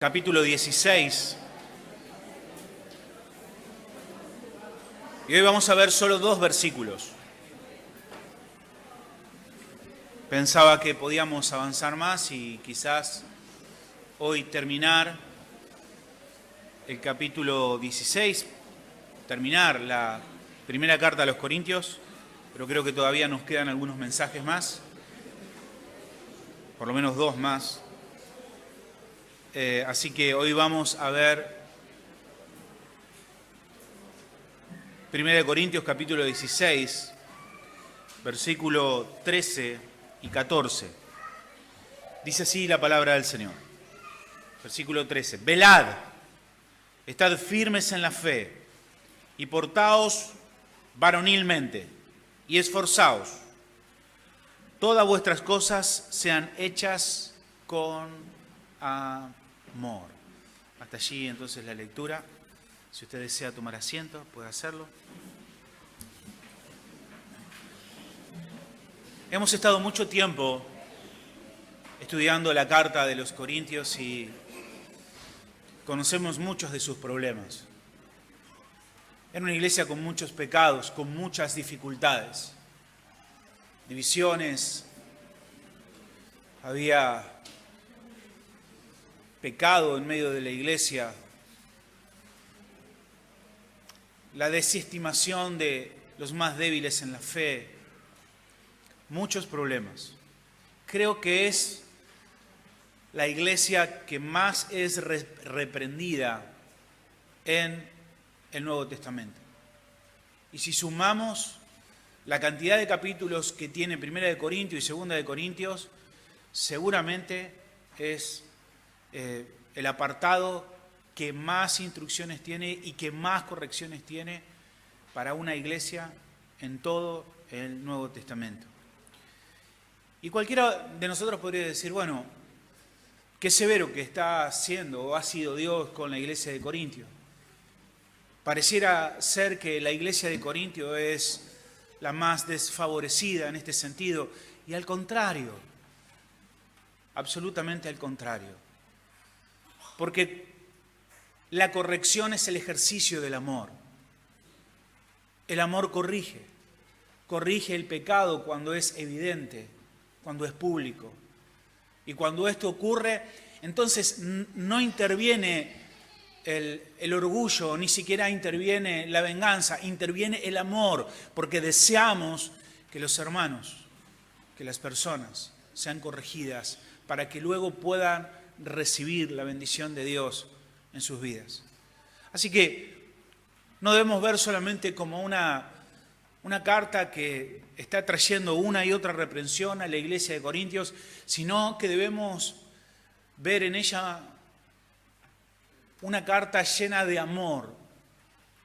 capítulo 16. Y hoy vamos a ver solo 2 versículos. Pensaba que podíamos avanzar más y quizás hoy terminar el capítulo 16, terminar la primera carta a los Corintios, pero creo que todavía nos quedan algunos mensajes más, por lo menos 2 más. Así que hoy vamos a ver 1 Corintios capítulo 16, versículo 13 y 14. Dice así la palabra del Señor. Versículo 13. Velad, estad firmes en la fe y portaos varonilmente y esforzaos. Todas vuestras cosas sean hechas con amor. Hasta allí entonces la lectura. Si usted desea tomar asiento, puede hacerlo. Hemos estado mucho tiempo estudiando la carta de los Corintios y conocemos muchos de sus problemas. Era una iglesia con muchos pecados, con muchas dificultades, divisiones, había pecado en medio de la iglesia, la desestimación de los más débiles en la fe, muchos problemas. Creo que es la iglesia que más es reprendida en el Nuevo Testamento. Y si sumamos la cantidad de capítulos que tiene 1 Corintios y 2 Corintios, seguramente es el apartado que más instrucciones tiene y que más correcciones tiene para una iglesia en todo el Nuevo Testamento. Y cualquiera de nosotros podría decir, bueno, qué severo que está haciendo o ha sido Dios con la iglesia de Corintio. Pareciera ser que la iglesia de Corintio es la más desfavorecida en este sentido, y al contrario, absolutamente al contrario. Porque la corrección es el ejercicio del amor. El amor corrige el pecado cuando es evidente, cuando es público. Y cuando esto ocurre, entonces no interviene el orgullo, ni siquiera interviene la venganza, interviene el amor, porque deseamos que los hermanos, que las personas sean corregidas para que luego puedan recibir la bendición de Dios en sus vidas. Así que no debemos ver solamente como una carta que está trayendo una y otra reprensión a la iglesia de Corintios, sino que debemos ver en ella una carta llena de amor,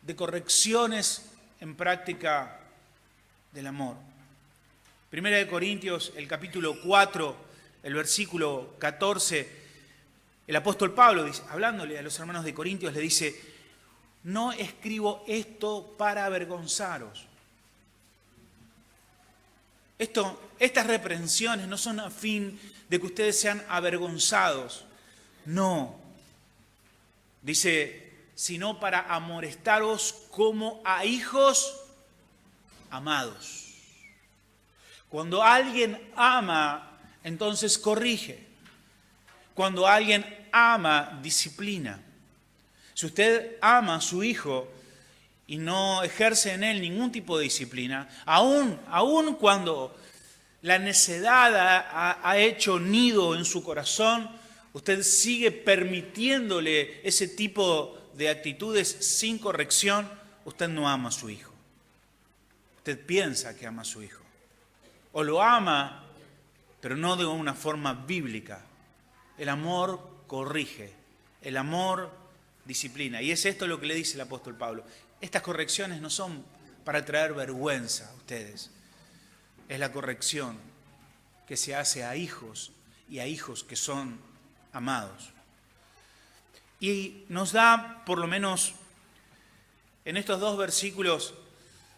de correcciones en práctica del amor. 1 Corintios, el capítulo 4, el versículo 14, el apóstol Pablo, dice, hablándole a los hermanos de Corintios, le dice: no escribo esto para avergonzaros. Estas reprensiones no son a fin de que ustedes sean avergonzados, no. Dice, sino para amonestaros como a hijos amados. Cuando alguien ama, entonces corrige. Cuando alguien ama, disciplina. Si usted ama a su hijo y no ejerce en él ningún tipo de disciplina, aun cuando la necedad ha hecho nido en su corazón, usted sigue permitiéndole ese tipo de actitudes sin corrección, usted no ama a su hijo. Usted piensa que ama a su hijo. O lo ama, pero no de una forma bíblica. El amor corrige, el amor disciplina. Y es esto lo que le dice el apóstol Pablo. Estas correcciones no son para traer vergüenza a ustedes. Es la corrección que se hace a hijos y a hijos que son amados. Y nos da, por lo menos en estos 2 versículos,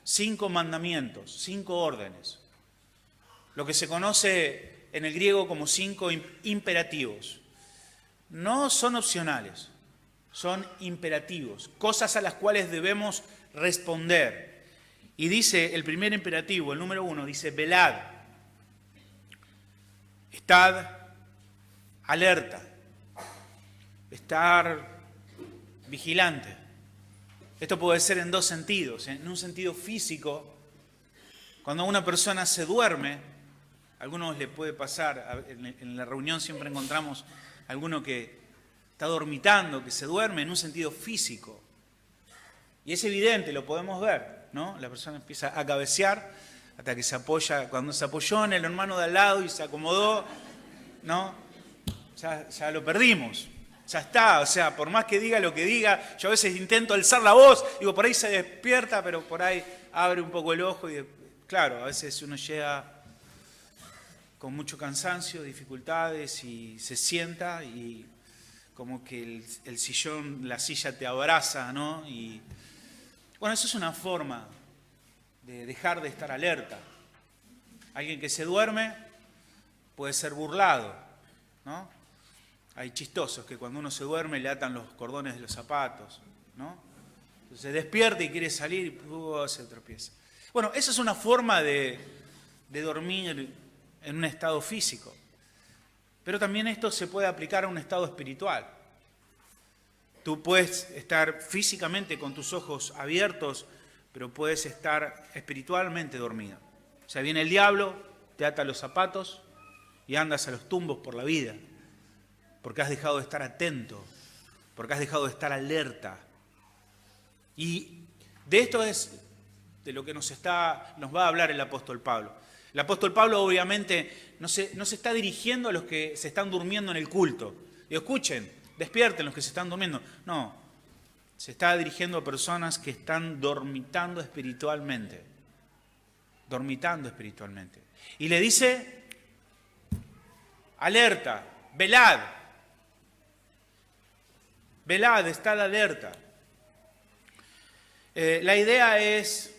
5 mandamientos, 5 órdenes. Lo que se conoce en el griego como 5 imperativos. no son opcionales, son imperativos, cosas a las cuales debemos responder. Y dice el primer imperativo, el número 1, dice velad, estad alerta, estar vigilante. Esto puede ser en dos sentidos. En un sentido físico, cuando una persona se duerme, a algunos les puede pasar, en la reunión siempre encontramos a alguno que está dormitando, que se duerme en un sentido físico. Y es evidente, lo podemos ver, ¿no? La persona empieza a cabecear hasta que se apoya, cuando se apoyó en el hermano de al lado y se acomodó, ¿no? Ya lo perdimos. Ya está, o sea, por más que diga lo que diga, yo a veces intento alzar la voz, digo, por ahí se despierta, pero por ahí abre un poco el ojo y, claro, a veces uno llega con mucho cansancio, dificultades y se sienta y como que el sillón, la silla te abraza, ¿no? Y bueno, eso es una forma de dejar de estar alerta. Alguien que se duerme puede ser burlado, ¿no? Hay chistosos que cuando uno se duerme le atan los cordones de los zapatos, ¿no? Entonces se despierta y quiere salir y se tropieza. Bueno, esa es una forma de dormir en un estado físico. Pero también esto se puede aplicar a un estado espiritual. Tú puedes estar físicamente con tus ojos abiertos, pero puedes estar espiritualmente dormido. O sea, viene el diablo, te ata los zapatos y andas a los tumbos por la vida. Porque has dejado de estar atento, porque has dejado de estar alerta. Y de esto es de lo que nos va a hablar el apóstol Pablo. El apóstol Pablo obviamente no se está dirigiendo a los que se están durmiendo en el culto. Y escuchen, despierten los que se están durmiendo. No, se está dirigiendo a personas que están dormitando espiritualmente. Dormitando espiritualmente. Y le dice, alerta, velad. Velad, estad alerta. La idea es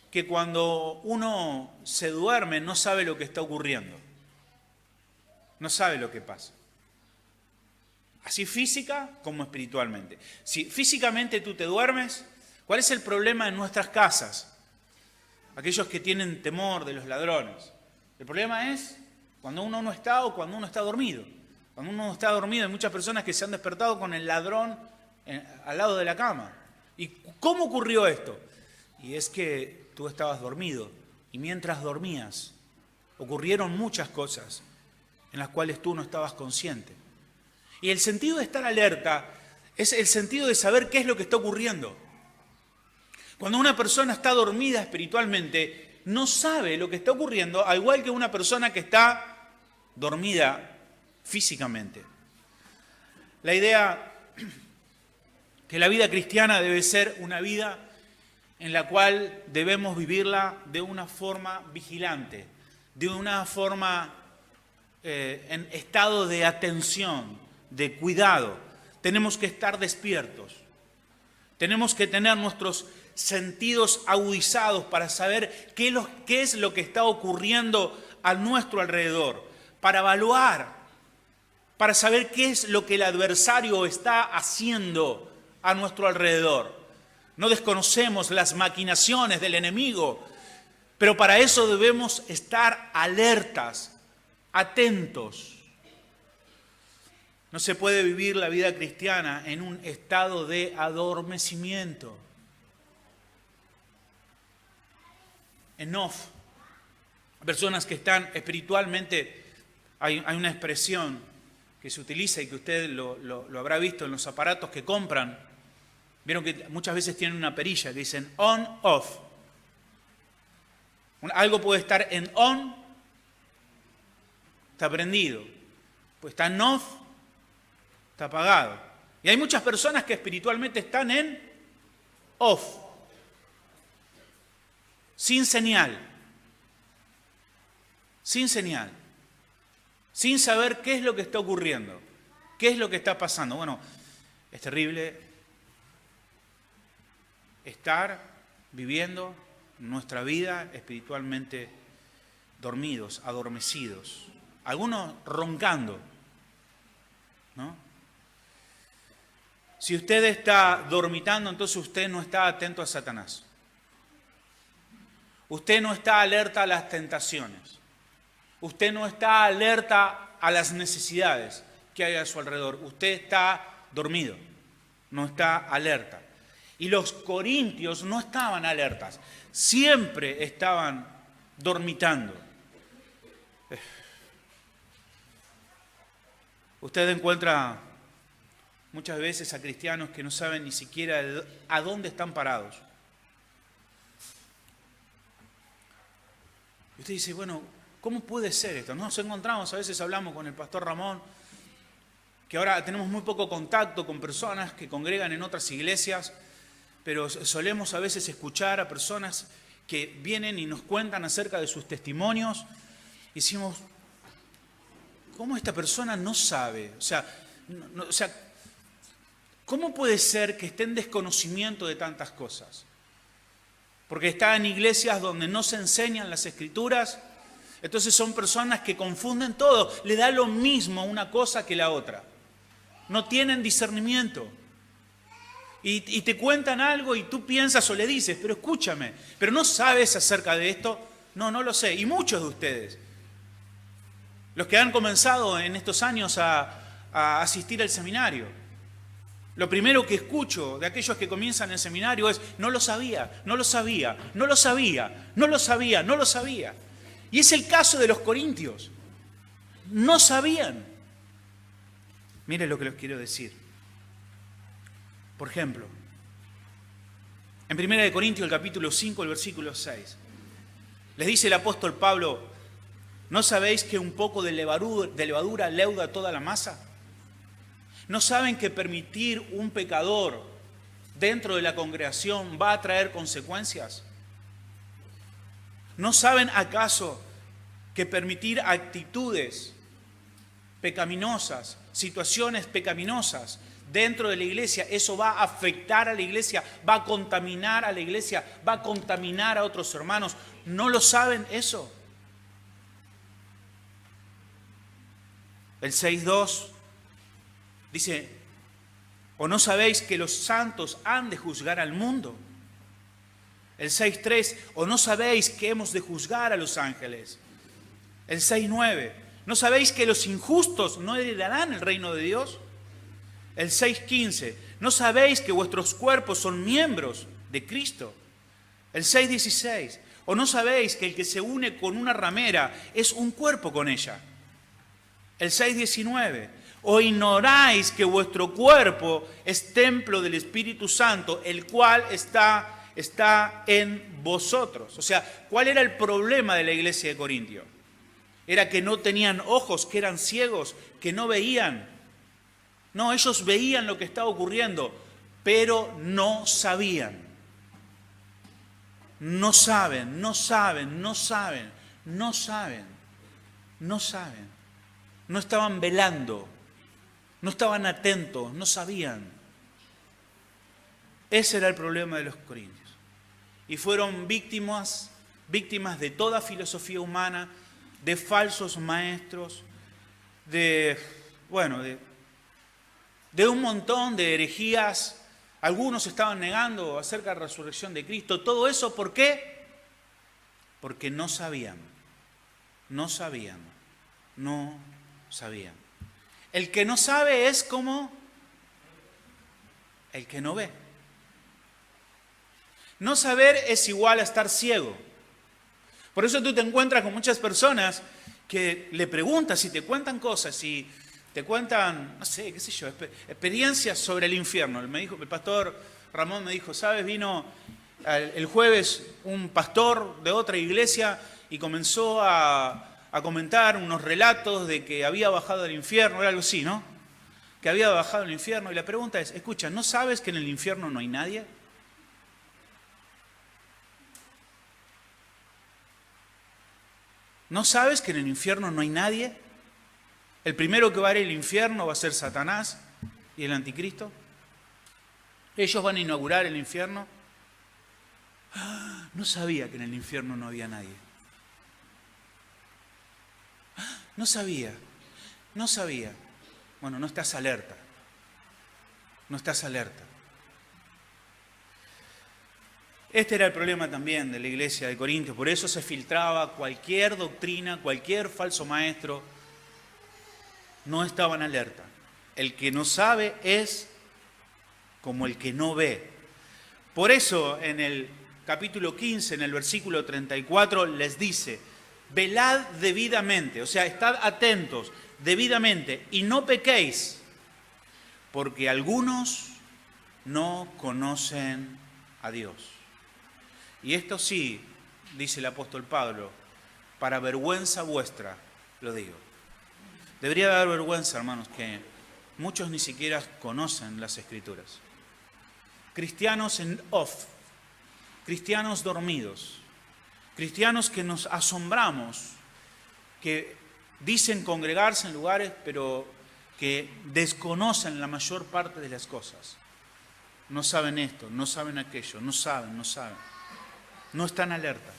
que cuando uno se duerme no sabe lo que está ocurriendo. No sabe lo que pasa. Así física como espiritualmente. Si físicamente tú te duermes, ¿cuál es el problema en nuestras casas? Aquellos que tienen temor de los ladrones. El problema es cuando uno no está o cuando uno está dormido. Cuando uno está dormido, hay muchas personas que se han despertado con el ladrón al lado de la cama. ¿Y cómo ocurrió esto? Y es que tú estabas dormido y mientras dormías ocurrieron muchas cosas en las cuales tú no estabas consciente. Y el sentido de estar alerta es el sentido de saber qué es lo que está ocurriendo. Cuando una persona está dormida espiritualmente, no sabe lo que está ocurriendo, al igual que una persona que está dormida físicamente. La idea que la vida cristiana debe ser una vida en la cual debemos vivirla de una forma vigilante, de una forma en estado de atención, de cuidado. Tenemos que estar despiertos. Tenemos que tener nuestros sentidos agudizados para saber qué es lo que está ocurriendo a nuestro alrededor, para evaluar, para saber qué es lo que el adversario está haciendo a nuestro alrededor. No desconocemos las maquinaciones del enemigo, pero para eso debemos estar alertas, atentos. No se puede vivir la vida cristiana en un estado de adormecimiento. En off. Personas que están espiritualmente, hay una expresión que se utiliza y que usted lo habrá visto en los aparatos que compran. Vieron que muchas veces tienen una perilla que dicen on, off. Algo puede estar en on, está prendido. Pues está en off, está apagado. Y hay muchas personas que espiritualmente están en off. Sin señal. Sin señal. Sin saber qué es lo que está ocurriendo. ¿Qué es lo que está pasando? Bueno, es terrible estar viviendo nuestra vida espiritualmente dormidos, adormecidos. Algunos roncando, ¿no? Si usted está dormitando, entonces usted no está atento a Satanás. Usted no está alerta a las tentaciones. Usted no está alerta a las necesidades que hay a su alrededor. Usted está dormido, no está alerta. Y los corintios no estaban alertas, siempre estaban dormitando. Usted encuentra muchas veces a cristianos que no saben ni siquiera a dónde están parados. Y usted dice, bueno, ¿cómo puede ser esto? Nos encontramos, a veces hablamos con el pastor Ramón, que ahora tenemos muy poco contacto con personas que congregan en otras iglesias, pero solemos a veces escuchar a personas que vienen y nos cuentan acerca de sus testimonios. Y decimos, ¿cómo esta persona no sabe? O sea, ¿cómo puede ser que esté en desconocimiento de tantas cosas? Porque está en iglesias donde no se enseñan las Escrituras, entonces son personas que confunden todo, le da lo mismo una cosa que la otra. No tienen discernimiento. Y te cuentan algo y tú piensas o le dices, pero escúchame, ¿pero no sabes acerca de esto? No, no lo sé. Y muchos de ustedes, los que han comenzado en estos años a asistir al seminario, lo primero que escucho de aquellos que comienzan el seminario es, no lo sabía, no lo sabía, no lo sabía, no lo sabía, no lo sabía. Y es el caso de los corintios. No sabían. Miren lo que les quiero decir. Por ejemplo, en 1 Corintios, el capítulo 5, el versículo 6, les dice el apóstol Pablo, ¿no sabéis que un poco de levadura leuda toda la masa? ¿No saben que permitir un pecador dentro de la congregación va a traer consecuencias? ¿No saben acaso que permitir actitudes pecaminosas, situaciones pecaminosas dentro de la iglesia, eso va a afectar a la iglesia, va a contaminar a la iglesia, va a contaminar a otros hermanos? ¿No lo saben eso? El 6.2 dice, ¿o no sabéis que los santos han de juzgar al mundo? El 6.3, ¿o no sabéis que hemos de juzgar a los ángeles? El 6.9, ¿no sabéis que los injustos no heredarán el reino de Dios? El 6.15, ¿no sabéis que vuestros cuerpos son miembros de Cristo? El 6.16, ¿o no sabéis que el que se une con una ramera es un cuerpo con ella? El 6.19, ¿o ignoráis que vuestro cuerpo es templo del Espíritu Santo, el cual está en vosotros? O sea, ¿cuál era el problema de la iglesia de Corintio? Era que no tenían ojos, que eran ciegos, que no veían. No, ellos veían lo que estaba ocurriendo, pero no sabían. No saben, no saben, no saben, no saben, no saben. No estaban velando, no estaban atentos, no sabían. Ese era el problema de los corintios. Y fueron víctimas de toda filosofía humana, de falsos maestros, de un montón de herejías. Algunos estaban negando acerca de la resurrección de Cristo. Todo eso, ¿por qué? Porque no sabían. No sabían. No sabían. El que no sabe es como el que no ve. No saber es igual a estar ciego. Por eso tú te encuentras con muchas personas que le preguntas y te cuentan cosas y te cuentan, no sé, qué sé yo, experiencias sobre el infierno. El pastor Ramón me dijo, ¿sabes? Vino el jueves un pastor de otra iglesia y comenzó a comentar unos relatos de que había bajado al infierno, era algo así, ¿no? Que había bajado al infierno. Y la pregunta es, escucha, ¿no sabes que en el infierno no hay nadie? ¿No sabes que en el infierno no hay nadie? El primero que va a ir al infierno va a ser Satanás y el anticristo. Ellos van a inaugurar el infierno. No sabía que en el infierno no había nadie. No sabía. Bueno, no estás alerta. no estás alerta. Este era el problema también de la iglesia de Corintios, por eso se filtraba cualquier doctrina, cualquier falso maestro, no estaban alerta. El que no sabe es como el que no ve. Por eso en el capítulo 15, en el versículo 34, les dice, velad debidamente, o sea, estad atentos debidamente y no pequéis, porque algunos no conocen a Dios. Y esto sí, dice el apóstol Pablo, para vergüenza vuestra lo digo. Debería dar vergüenza, hermanos, que muchos ni siquiera conocen las Escrituras. Cristianos en off, cristianos dormidos, cristianos que nos asombramos, que dicen congregarse en lugares, pero que desconocen la mayor parte de las cosas. No saben esto, no saben aquello, no saben. No están alertas.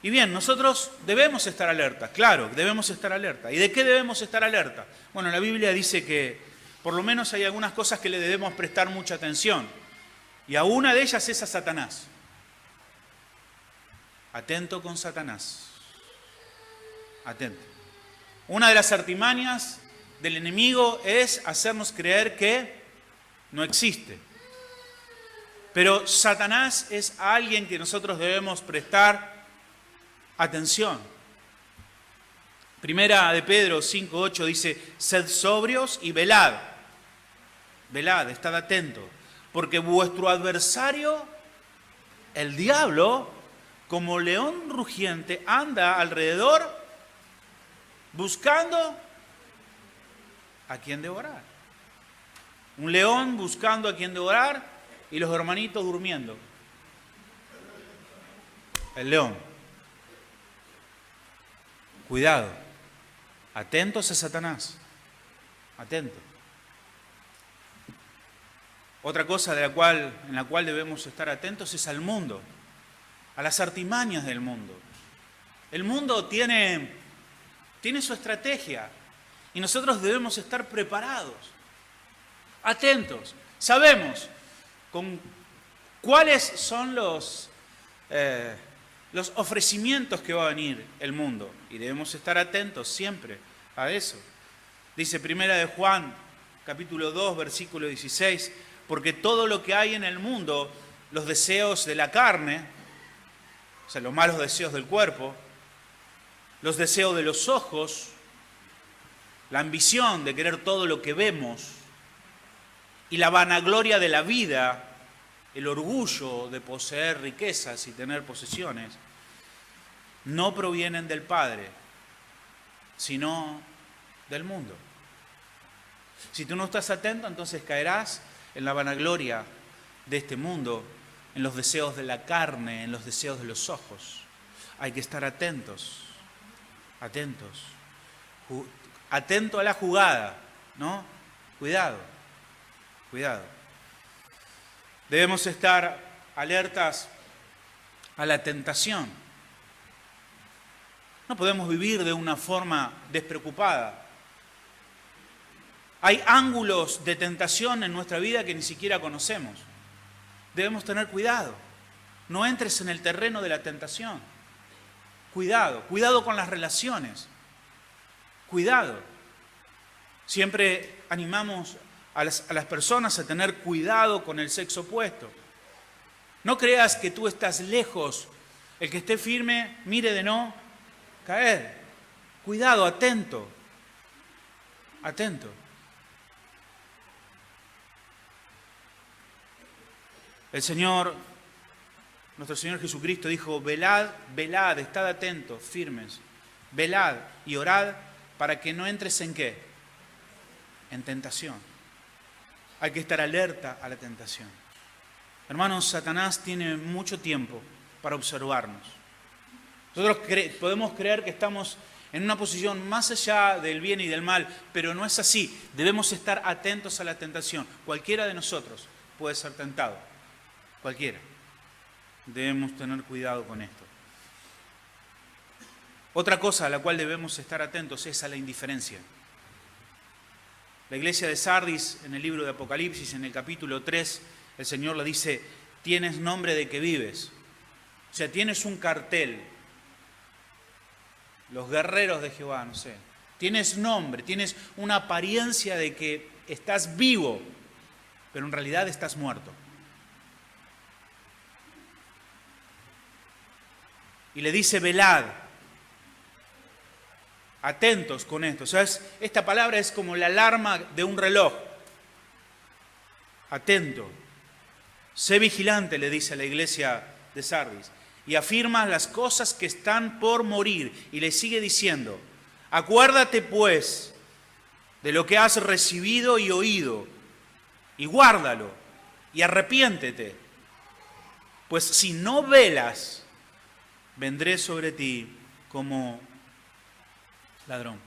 Y bien, nosotros debemos estar alertas, claro, debemos estar alertas. ¿Y de qué debemos estar alertas? Bueno, la Biblia dice que por lo menos hay algunas cosas que le debemos prestar mucha atención. Y a una de ellas es a Satanás. Atento con Satanás. Atento. Una de las artimañas del enemigo es hacernos creer que no existe. Pero Satanás es alguien que nosotros debemos prestar atención. Primera de Pedro 5:8 dice, sed sobrios y velad. Velad, estad atentos, porque vuestro adversario, el diablo, como león rugiente, anda alrededor buscando a quien devorar. Un león buscando a quien devorar y los hermanitos durmiendo. El león. Cuidado. Atentos a Satanás. Atentos. Otra cosa en la cual debemos estar atentos es al mundo, a las artimañas del mundo. El mundo tiene su estrategia y nosotros debemos estar preparados, atentos. Sabemos cuáles son los ofrecimientos que va a venir el mundo y debemos estar atentos siempre a eso. Dice Primera de Juan, capítulo 2, versículo 16, porque todo lo que hay en el mundo, los deseos de la carne, o sea, los malos deseos del cuerpo, los deseos de los ojos, la ambición de querer todo lo que vemos y la vanagloria de la vida, el orgullo de poseer riquezas y tener posesiones, no provienen del Padre, sino del mundo. Si tú no estás atento, entonces caerás en la vanagloria de este mundo, en los deseos de la carne, en los deseos de los ojos. Hay que estar atentos, atentos. Atento a la jugada, ¿no? Cuidado, cuidado. Debemos estar alertas a la tentación. No podemos vivir de una forma despreocupada. Hay ángulos de tentación en nuestra vida que ni siquiera conocemos. Debemos tener cuidado. No entres en el terreno de la tentación. Cuidado, cuidado con las relaciones. Cuidado. Siempre animamos a las personas a tener cuidado con el sexo opuesto. No creas que tú estás lejos. El que esté firme, mire de no caer. Cuidado, atento. Atento. Nuestro Señor Jesucristo dijo, velad, velad, estad atentos, firmes. Velad y orad para que no entres en ¿qué? En tentación. Hay que estar alerta a la tentación. Hermanos, Satanás tiene mucho tiempo para observarnos. Nosotros podemos creer que estamos en una posición más allá del bien y del mal, pero no es así. Debemos estar atentos a la tentación. Cualquiera de nosotros puede ser tentado. Cualquiera. Debemos tener cuidado con esto. Otra cosa a la cual debemos estar atentos es a la indiferencia. La iglesia de Sardis, en el libro de Apocalipsis, en el capítulo 3, el Señor le dice, tienes nombre de que vives. O sea, tienes un cartel. Los guerreros de Jehová, no sé. Tienes nombre, tienes una apariencia de que estás vivo, pero en realidad estás muerto. Y le dice, velad. Atentos con esto. O sea, esta palabra es como la alarma de un reloj. Atento. Sé vigilante, le dice a la iglesia de Sardis. Y afirma las cosas que están por morir. Y le sigue diciendo, acuérdate pues de lo que has recibido y oído. Y guárdalo. Y arrepiéntete. Pues si no velas, vendré sobre ti como ladrón.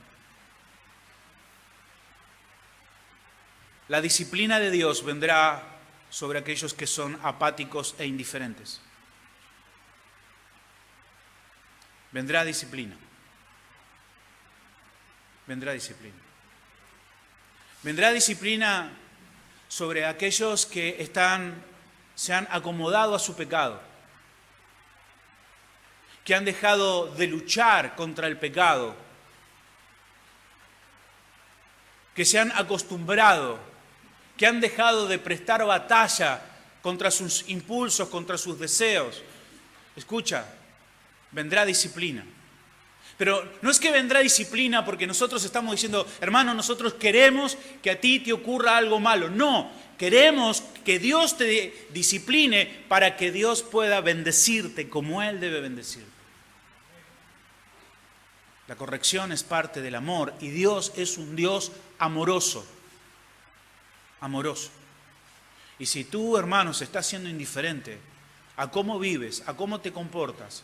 La disciplina de Dios vendrá sobre aquellos que son apáticos e indiferentes. Vendrá disciplina. Vendrá disciplina. Vendrá disciplina sobre aquellos que se han acomodado a su pecado, que han dejado de luchar contra el pecado, que se han acostumbrado, que han dejado de prestar batalla contra sus impulsos, contra sus deseos. Escucha, vendrá disciplina. Pero no es que vendrá disciplina porque nosotros estamos diciendo, hermano, nosotros queremos que a ti te ocurra algo malo. No, queremos que Dios te discipline para que Dios pueda bendecirte como Él debe bendecirte. La corrección es parte del amor y Dios es un Dios amoroso. Amoroso. Y si tú, hermanos, estás siendo indiferente a cómo vives, a cómo te comportas,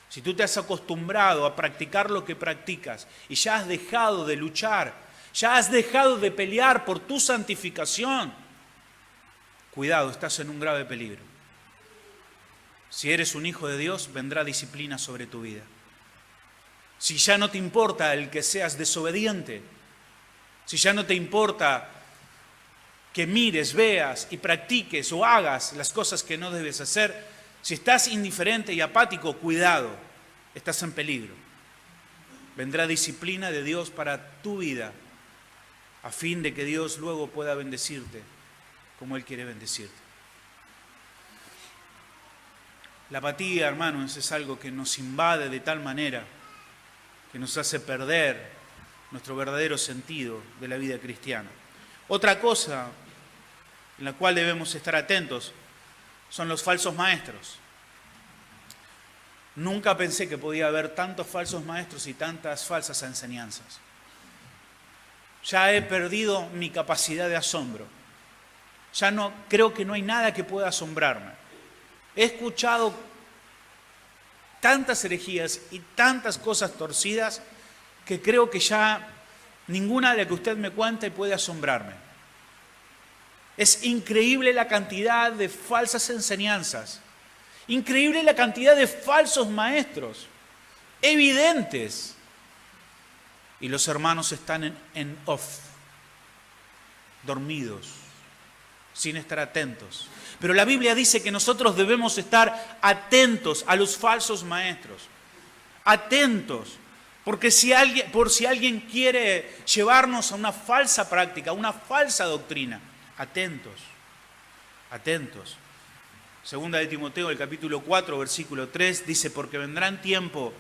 si tú te has acostumbrado a practicar lo que practicas y ya has dejado de luchar, ya has dejado de pelear por tu santificación, cuidado, estás en un grave peligro. Si eres un hijo de Dios, vendrá disciplina sobre tu vida. Si ya no te importa el que seas desobediente, si ya no te importa que mires, veas y practiques o hagas las cosas que no debes hacer, si estás indiferente y apático, cuidado, estás en peligro. Vendrá disciplina de Dios para tu vida, a fin de que Dios luego pueda bendecirte como Él quiere bendecirte. La apatía, hermanos, es algo que nos invade de tal manera que nos hace perder nuestro verdadero sentido de la vida cristiana. Otra cosa en la cual debemos estar atentos son los falsos maestros. Nunca pensé que podía haber tantos falsos maestros y tantas falsas enseñanzas. Ya he perdido mi capacidad de asombro. Ya no creo que no hay nada que pueda asombrarme. He escuchado tantas herejías y tantas cosas torcidas que creo que ya ninguna de las que usted me cuente puede asombrarme. Es increíble la cantidad de falsas enseñanzas, increíble la cantidad de falsos maestros, evidentes. Y los hermanos están en off, dormidos, sin estar atentos. Pero la Biblia dice que nosotros debemos estar atentos a los falsos maestros, atentos, porque si alguien quiere llevarnos a una falsa práctica, a una falsa doctrina, atentos, atentos. Segunda de Timoteo, el capítulo 4, versículo 3, dice, porque vendrán tiempo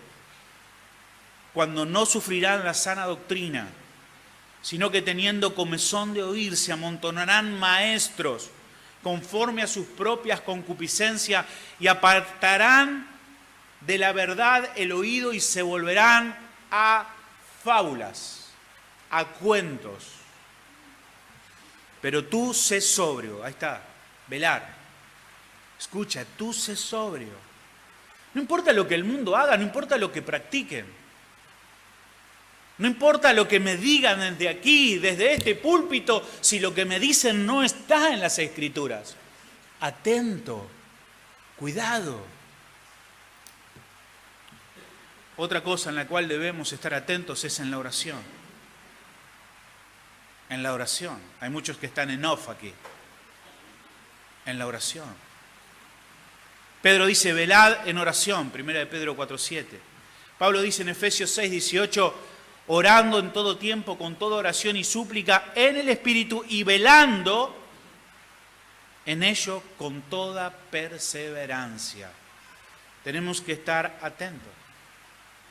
cuando no sufrirán la sana doctrina, sino que teniendo comezón de oír, se amontonarán maestros conforme a sus propias concupiscencias y apartarán de la verdad el oído y se volverán a fábulas, a cuentos. Pero tú sé sobrio, ahí está, velar. Escucha, tú sé sobrio. No importa lo que el mundo haga, no importa lo que practiquen. No importa lo que me digan desde aquí, desde este púlpito, si lo que me dicen no está en las Escrituras. Atento, cuidado. Otra cosa en la cual debemos estar atentos es en la oración. En la oración. Hay muchos que están en off aquí. En la oración. Pedro dice, velad en oración, 1 de Pedro 4:7. Pablo dice en Efesios 6:18, orando en todo tiempo, con toda oración y súplica en el Espíritu y velando en ello con toda perseverancia. Tenemos que estar atentos.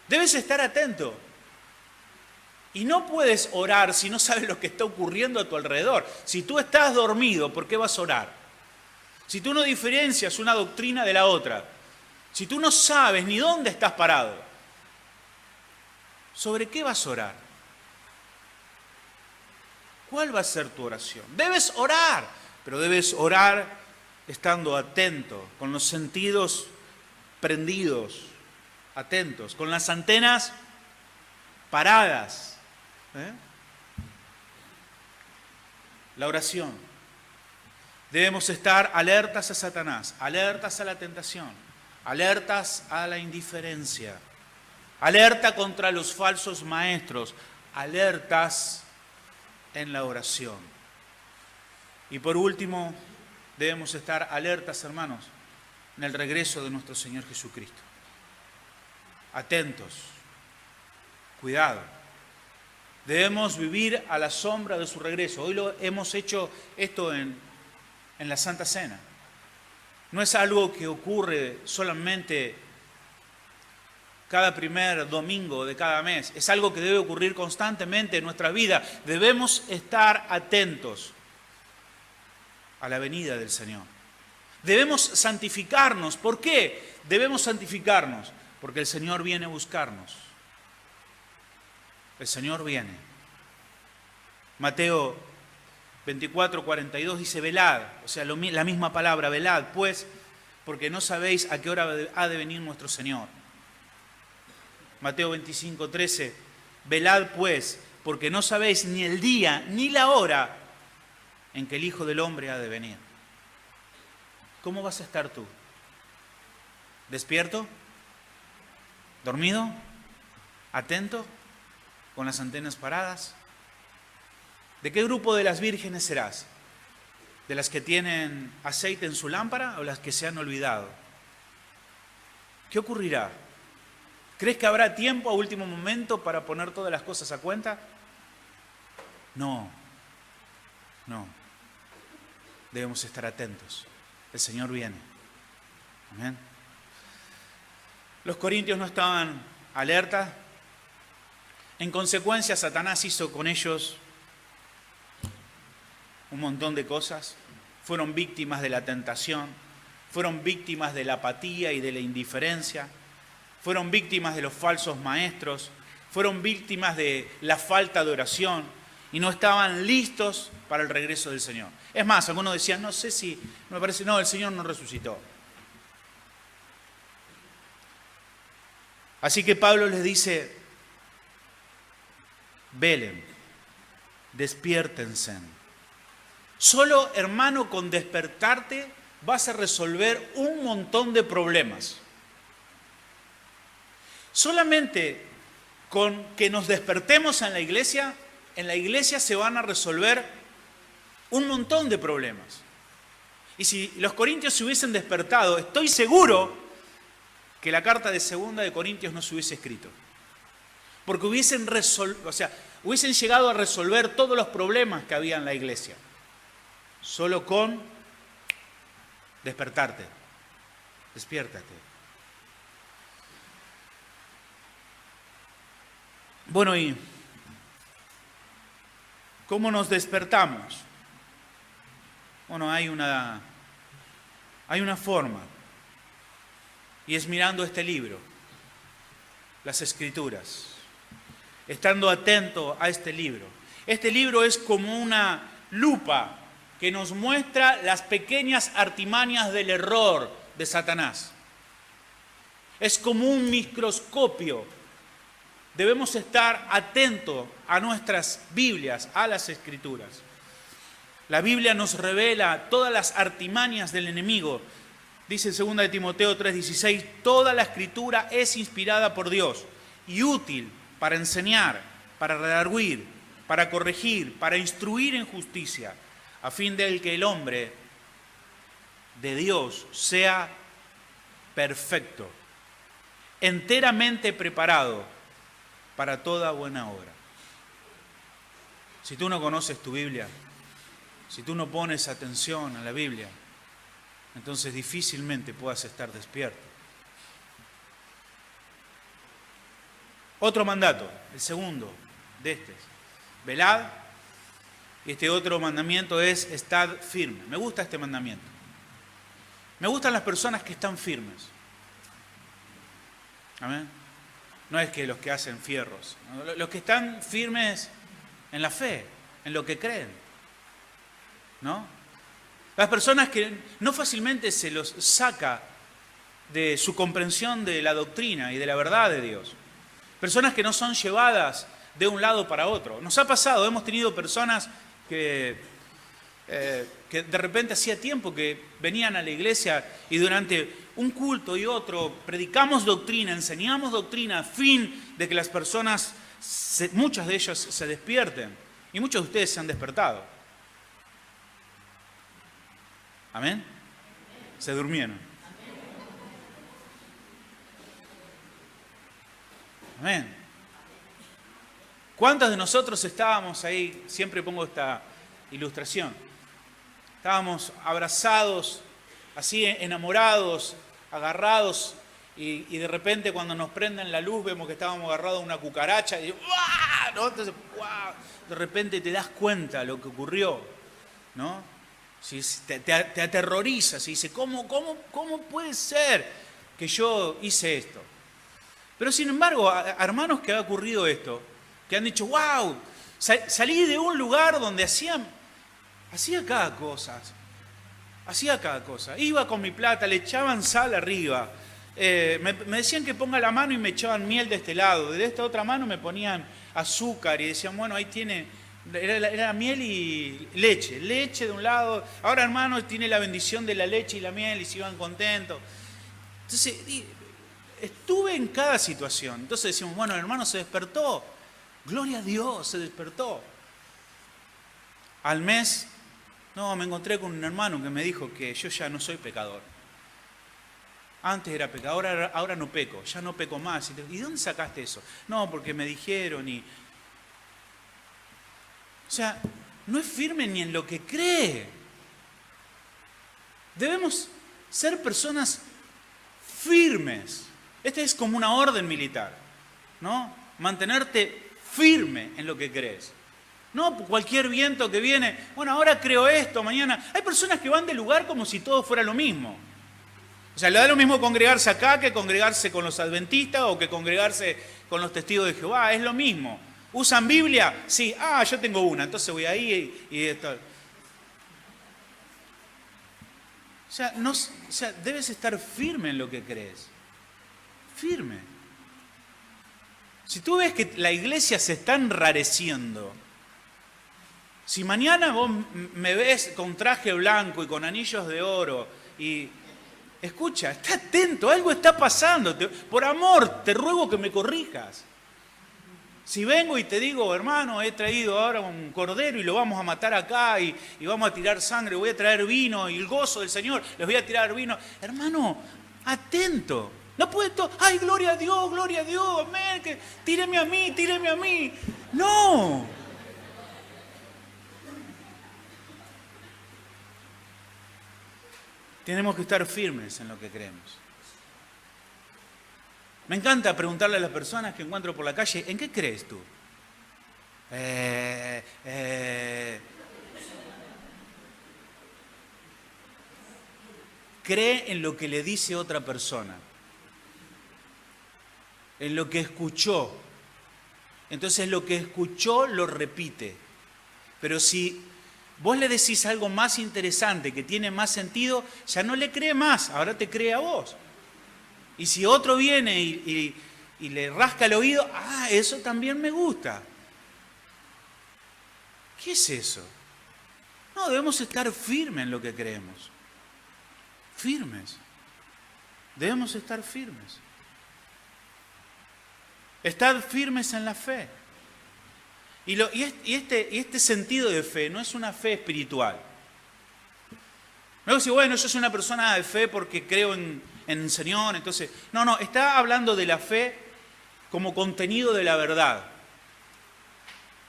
Debes estar atento. Y no puedes orar si no sabes lo que está ocurriendo a tu alrededor. Si tú estás dormido, ¿por qué vas a orar? Si tú no diferencias una doctrina de la otra, si tú no sabes ni dónde estás parado, ¿sobre qué vas a orar? ¿Cuál va a ser tu oración? Debes orar, pero debes orar estando atento, con los sentidos prendidos, atentos, con las antenas paradas. La oración. Debemos estar alertas a Satanás, alertas a la tentación, alertas a la indiferencia, alerta contra los falsos maestros, alertas en la oración. Y por último, debemos estar alertas, hermanos, en el regreso de nuestro Señor Jesucristo. Atentos, cuidado. Debemos vivir a la sombra de su regreso. Hoy lo hemos hecho esto en la Santa Cena. No es algo que ocurre solamente cada primer domingo de cada mes. Es algo que debe ocurrir constantemente en nuestra vida. Debemos estar atentos a la venida del Señor. Debemos santificarnos. ¿Por qué debemos santificarnos? Porque el Señor viene a buscarnos. El Señor viene. Mateo 24:42 dice, velad, o sea, la misma palabra, velad, pues, porque no sabéis a qué hora ha de venir nuestro Señor. Mateo 25:13, velad, pues, porque no sabéis ni el día ni la hora en que el Hijo del Hombre ha de venir. ¿Cómo vas a estar tú? ¿Despierto? ¿Dormido? ¿Atento? ¿Con las antenas paradas? ¿De qué grupo de las vírgenes serás? ¿De las que tienen aceite en su lámpara o las que se han olvidado? ¿Qué ocurrirá? ¿Crees que habrá tiempo a último momento para poner todas las cosas a cuenta? No. Debemos estar atentos. El Señor viene. Amén. Los corintios no estaban alerta. En consecuencia, Satanás hizo con ellos un montón de cosas. Fueron víctimas de la tentación, fueron víctimas de la apatía y de la indiferencia, fueron víctimas de los falsos maestros, fueron víctimas de la falta de oración y no estaban listos para el regreso del Señor. Es más, algunos decían, no sé si, me parece, no, el Señor no resucitó. Así que Pablo les dice, velen, despiértense. Solo, hermano, con despertarte vas a resolver un montón de problemas. Solamente con que nos despertemos en la iglesia se van a resolver un montón de problemas. Y si los corintios se hubiesen despertado, estoy seguro que la carta de 2 de Corintios no se hubiese escrito. Porque hubiesen llegado a resolver todos los problemas que había en la iglesia. Solo con despertarte. Despiértate. Bueno, ¿y cómo nos despertamos? Bueno, hay una forma. Y es mirando este libro, las Escrituras. Estando atento a este libro. Este libro es como una lupa que nos muestra las pequeñas artimañas del error de Satanás. Es como un microscopio. Debemos estar atentos a nuestras Biblias, a las Escrituras. La Biblia nos revela todas las artimañas del enemigo. Dice en 2 de Timoteo 3:16, toda la Escritura es inspirada por Dios y útil para enseñar, para redarguir, para corregir, para instruir en justicia, a fin de que el hombre de Dios sea perfecto, enteramente preparado para toda buena obra. Si tú no conoces tu Biblia, si tú no pones atención a la Biblia, entonces difícilmente puedas estar despierto. Otro mandato, el segundo de estos, velad, y este otro mandamiento es estad firme. Me gusta este mandamiento. Me gustan las personas que están firmes. Amén. No es que los que hacen fierros, ¿no? Los que están firmes en la fe, en lo que creen, ¿no? Las personas que no fácilmente se los saca de su comprensión de la doctrina y de la verdad de Dios. Personas que no son llevadas de un lado para otro. Nos ha pasado, hemos tenido personas que de repente hacía tiempo que venían a la iglesia y durante un culto y otro predicamos doctrina, enseñamos doctrina a fin de que las personas, muchas de ellas se despierten. Y muchos de ustedes se han despertado. ¿Amén? Se durmieron. Amén. ¿Cuántos de nosotros estábamos ahí? Siempre pongo esta ilustración. Estábamos abrazados, así enamorados, agarrados, y de repente cuando nos prenden la luz vemos que estábamos agarrados a una cucaracha y ¡guau! ¿No? Entonces, ¡guau! De repente te das cuenta de lo que ocurrió, ¿no? Si te aterrorizas y dices, ¿cómo puede ser que yo hice esto? Pero sin embargo, a hermanos que ha ocurrido esto, que han dicho, wow, salí de un lugar donde hacía cada cosa, iba con mi plata, le echaban sal arriba, me decían que ponga la mano y me echaban miel de este lado, de esta otra mano me ponían azúcar y decían, bueno, ahí tiene, era miel y leche de un lado, ahora hermano tiene la bendición de la leche y la miel y se iban contentos. Entonces, estuve en cada situación, entonces decimos, bueno, el hermano se despertó, gloria a Dios, se despertó. Al mes, me encontré con un hermano que me dijo que yo ya no soy pecador. Antes era pecador, ahora no peco, ya no peco más. ¿Y dónde sacaste eso? No, porque me dijeron y... O sea, no es firme ni en lo que cree. Debemos ser personas firmes. Esta es como una orden militar, ¿no? Mantenerte firme en lo que crees. No cualquier viento que viene, bueno, ahora creo esto, mañana... Hay personas que van de lugar como si todo fuera lo mismo. O sea, le da lo mismo congregarse acá que congregarse con los adventistas o que congregarse con los testigos de Jehová, es lo mismo. ¿Usan Biblia? Sí, yo tengo una, entonces voy ahí y esto. O sea, debes estar firme en lo que crees. Firme. Si tú ves que la iglesia se está enrareciendo, si mañana vos me ves con traje blanco y con anillos de oro y... Escucha, está atento, algo está pasando. Por amor, te ruego que me corrijas. Si vengo y te digo, hermano, he traído ahora un cordero y lo vamos a matar acá y vamos a tirar sangre, voy a traer vino y el gozo del Señor, les voy a tirar vino. Hermano, atento. No puede todo, ay, gloria a Dios, amén, que tíreme a mí. No. Tenemos que estar firmes en lo que creemos. Me encanta preguntarle a las personas que encuentro por la calle, ¿en qué crees tú? Cree en lo que le dice otra persona, en lo que escuchó. Entonces lo que escuchó lo repite. Pero si vos le decís algo más interesante, que tiene más sentido, ya no le cree más, ahora te cree a vos. Y si otro viene y le rasca el oído, eso también me gusta. ¿Qué es eso? No, debemos estar firmes en lo que creemos. Firmes. Debemos estar firmes. Estad firmes en la fe. Y este sentido de fe no es una fe espiritual. No es decir, bueno, yo soy una persona de fe porque creo en el Señor, entonces... No, está hablando de la fe como contenido de la verdad.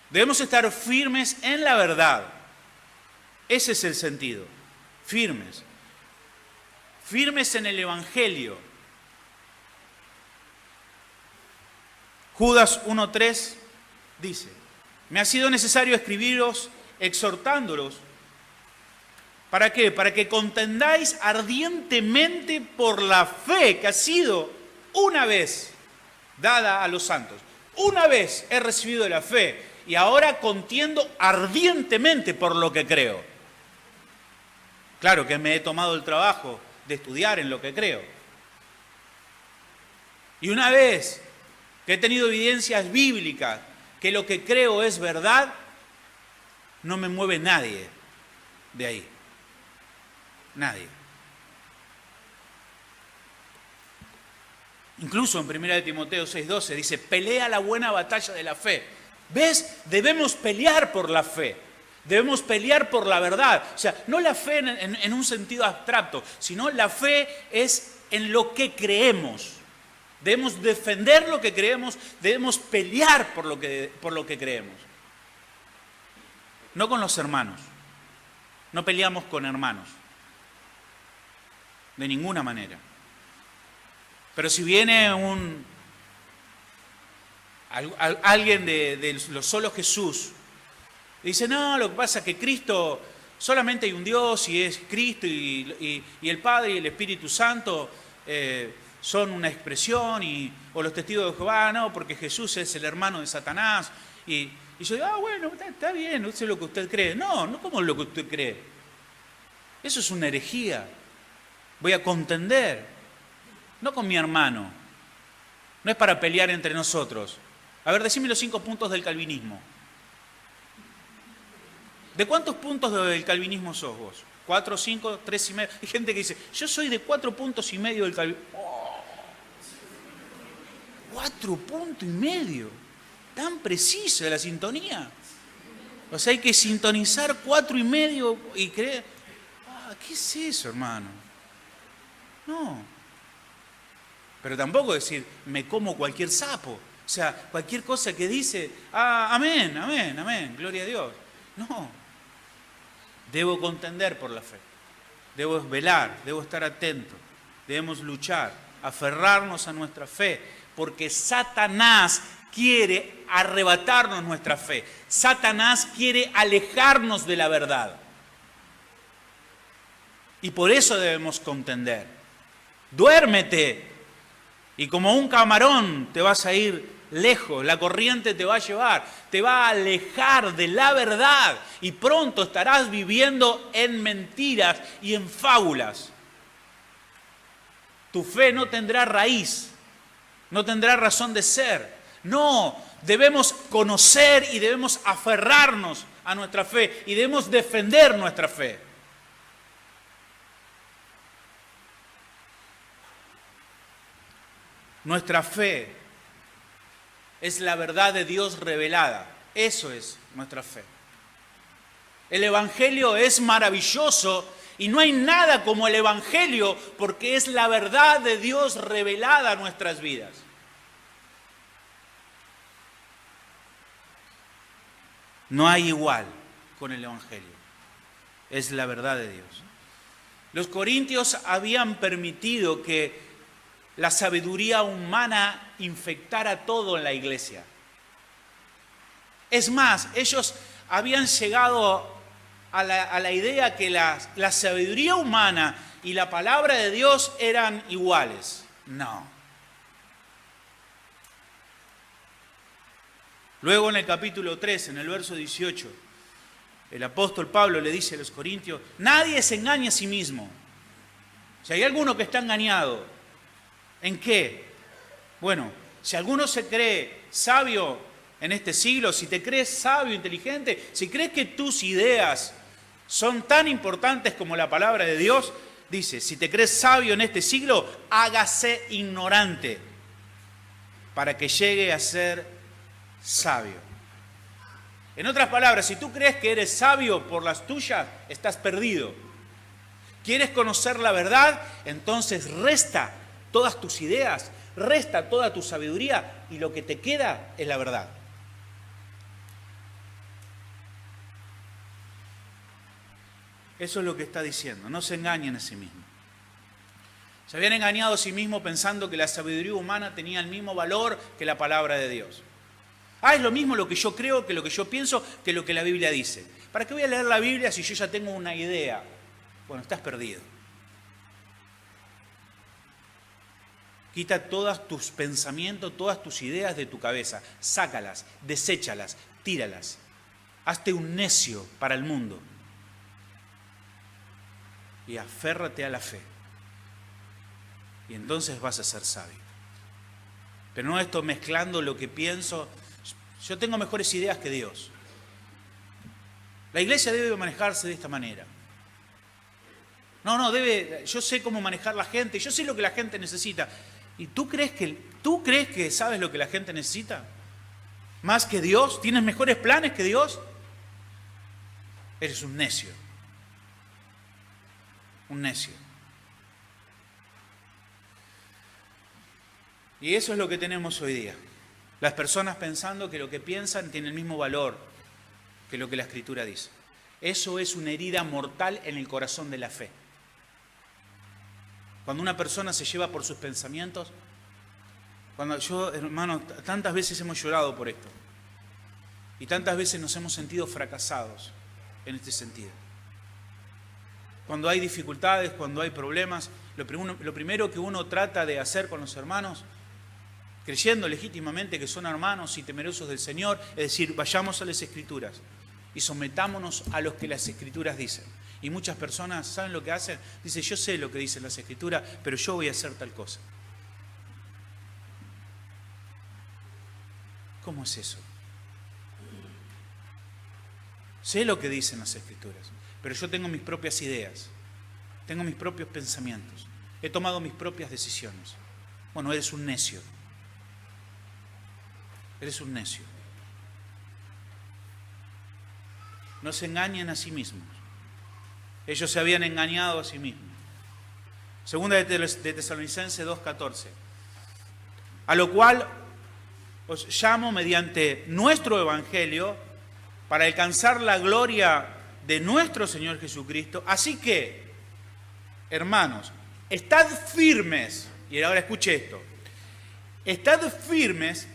Debemos estar firmes en la verdad. Ese es el sentido. Firmes. Firmes en el Evangelio. Judas 1:3 dice: me ha sido necesario escribiros exhortándolos. ¿Para qué? Para que contendáis ardientemente por la fe que ha sido una vez dada a los santos. Una vez he recibido la fe y ahora contiendo ardientemente por lo que creo. Claro que me he tomado el trabajo de estudiar en lo que creo. Y una vez que he tenido evidencias bíblicas que lo que creo es verdad, no me mueve nadie de ahí. Nadie. Incluso en 1 Timoteo 6:12 dice, pelea la buena batalla de la fe. ¿Ves? Debemos pelear por la fe. Debemos pelear por la verdad. O sea, no la fe en un sentido abstracto, sino la fe es en lo que creemos. Debemos defender lo que creemos, debemos pelear por lo que creemos. No con los hermanos. No peleamos con hermanos. De ninguna manera. Pero si viene alguien de los solo Jesús, dice, no, lo que pasa es que Cristo, solamente hay un Dios y es Cristo y el Padre y el Espíritu Santo son una expresión, o los testigos de Jehová, no, porque Jesús es el hermano de Satanás. Y yo digo, bueno, está bien, eso es lo que usted cree. No como lo que usted cree. Eso es una herejía. Voy a contender, no con mi hermano. No es para pelear entre nosotros. A ver, decime los 5 puntos del calvinismo. ¿De cuántos puntos del calvinismo sos vos? ¿4, 5, 3,5? Hay gente que dice, yo soy de 4,5 puntos del calvinismo. ¡Oh! 4,5 puntos. Tan precisa la sintonía. O sea, hay que sintonizar 4,5 y creer. ¿Qué es eso, hermano? No. Pero tampoco decir, me como cualquier sapo. O sea, cualquier cosa que dice, amén, amén, amén, gloria a Dios. No. Debo contender por la fe. Debo velar, debo estar atento. Debemos luchar, aferrarnos a nuestra fe, porque Satanás quiere arrebatarnos nuestra fe. Satanás quiere alejarnos de la verdad. Y por eso debemos contender. Duérmete y como un camarón te vas a ir lejos, la corriente te va a llevar, te va a alejar de la verdad y pronto estarás viviendo en mentiras y en fábulas. Tu fe no tendrá raíz, no tendrá razón de ser. No, debemos conocer y debemos aferrarnos a nuestra fe y debemos defender nuestra fe. Nuestra fe es la verdad de Dios revelada. Eso es nuestra fe. El Evangelio es maravilloso y no hay nada como el Evangelio porque es la verdad de Dios revelada a nuestras vidas. No hay igual con el Evangelio. Es la verdad de Dios. Los corintios habían permitido que la sabiduría humana infectara todo en la iglesia. Es más, ellos habían llegado a la idea que la sabiduría humana y la palabra de Dios eran iguales. No. Luego en el capítulo 3, en el verso 18, el apóstol Pablo le dice a los corintios, nadie se engaña a sí mismo. Si hay alguno que está engañado, ¿en qué? Bueno, si alguno se cree sabio en este siglo, si te crees sabio, inteligente, si crees que tus ideas son tan importantes como la palabra de Dios, dice, si te crees sabio en este siglo, hágase ignorante para que llegue a ser sabio. En otras palabras, si tú crees que eres sabio por las tuyas, estás perdido. ¿Quieres conocer la verdad? Entonces resta todas tus ideas, resta toda tu sabiduría y lo que te queda es la verdad. Eso es lo que está diciendo. No se engañen a sí mismos. Se habían engañado a sí mismos pensando que la sabiduría humana tenía el mismo valor que la palabra de Dios. Es lo mismo lo que yo creo, que lo que yo pienso, que lo que la Biblia dice. ¿Para qué voy a leer la Biblia si yo ya tengo una idea? Bueno, estás perdido. Quita todos tus pensamientos, todas tus ideas de tu cabeza. Sácalas, deséchalas, tíralas. Hazte un necio para el mundo. Y aférrate a la fe. Y entonces vas a ser sabio. Pero no esto mezclando lo que pienso. Yo tengo mejores ideas que Dios. La iglesia debe manejarse de esta manera. Yo sé cómo manejar la gente, yo sé lo que la gente necesita. ¿Y tú crees que sabes lo que la gente necesita? ¿Más que Dios? ¿Tienes mejores planes que Dios? Eres un necio. Un necio. Y eso es lo que tenemos hoy día. Las personas pensando que lo que piensan tiene el mismo valor que lo que la Escritura dice. Eso es una herida mortal en el corazón de la fe. Cuando una persona se lleva por sus pensamientos, hermano, tantas veces hemos llorado por esto. Y tantas veces nos hemos sentido fracasados en este sentido. Cuando hay dificultades, cuando hay problemas, lo primero que uno trata de hacer con los hermanos, creyendo legítimamente que son hermanos y temerosos del Señor, es decir, vayamos a las Escrituras y sometámonos a lo que las Escrituras dicen. Y muchas personas, ¿saben lo que hacen? Dicen, yo sé lo que dicen las Escrituras, pero yo voy a hacer tal cosa. ¿Cómo es eso? Sé lo que dicen las Escrituras, pero yo tengo mis propias ideas, tengo mis propios pensamientos, he tomado mis propias decisiones. Bueno, eres un necio. Eres un necio. No se engañen a sí mismos. Ellos se habían engañado a sí mismos. Segunda de Tesalonicenses 2:14. A lo cual os llamo mediante nuestro evangelio para alcanzar la gloria de nuestro Señor Jesucristo. Así que, hermanos, estad firmes. Y ahora escuche esto. Estad firmes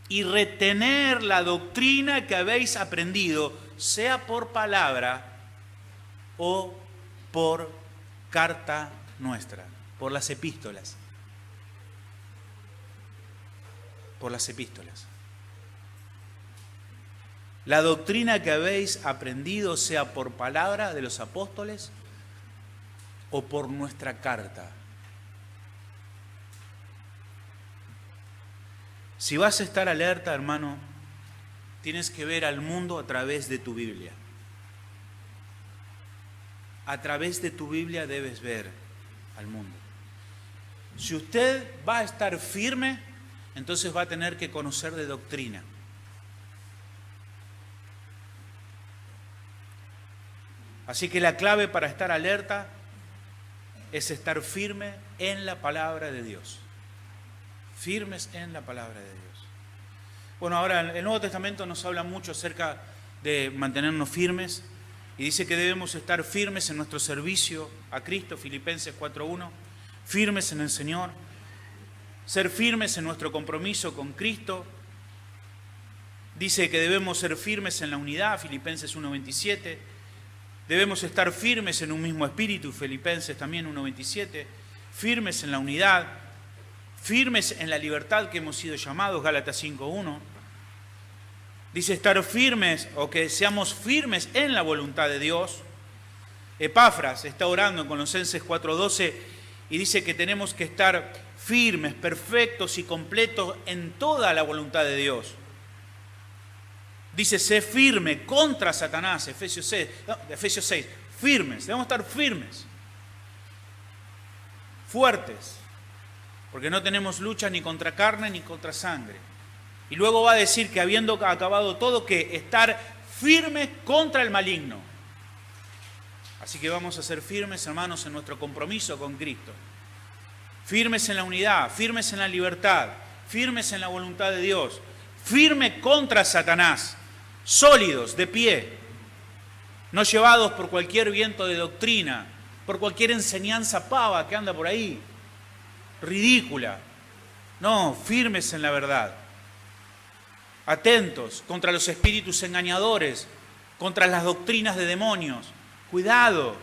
y retener la doctrina que habéis aprendido, sea por palabra o por carta nuestra, por las epístolas. Por las epístolas. La doctrina que habéis aprendido, sea por palabra de los apóstoles o por nuestra carta. Si vas a estar alerta, hermano, tienes que ver al mundo a través de tu Biblia. A través de tu Biblia debes ver al mundo. Si usted va a estar firme, entonces va a tener que conocer de doctrina. Así que la clave para estar alerta es estar firme en la palabra de Dios. Firmes en la palabra de Dios. Bueno, ahora el Nuevo Testamento nos habla mucho acerca de mantenernos firmes y dice que debemos estar firmes en nuestro servicio a Cristo, Filipenses 4:1, firmes en el Señor, ser firmes en nuestro compromiso con Cristo. Dice que debemos ser firmes en la unidad, Filipenses 1:27, debemos estar firmes en un mismo espíritu, Filipenses también 1:27, firmes en la unidad, firmes en la libertad que hemos sido llamados, Gálatas 5:1. Dice estar firmes o que seamos firmes en la voluntad de Dios. Epafras está orando en Colosenses 4:12 y dice que tenemos que estar firmes, perfectos y completos en toda la voluntad de Dios. Dice, sé firme contra Satanás, Efesios 6, firmes, debemos estar firmes, fuertes. Porque no tenemos lucha ni contra carne ni contra sangre, Y luego va a decir que habiendo acabado todo, que estar firmes contra el maligno. Así que vamos a ser firmes, hermanos, en nuestro compromiso con Cristo. Firmes en la unidad, firmes en la libertad, firmes en la voluntad de Dios, firmes contra Satanás, sólidos, de pie, no llevados por cualquier viento de doctrina, por cualquier enseñanza pava que anda por ahí, ridícula. No, firmes en la verdad. Atentos contra los espíritus engañadores, contra las doctrinas de demonios. Cuidado.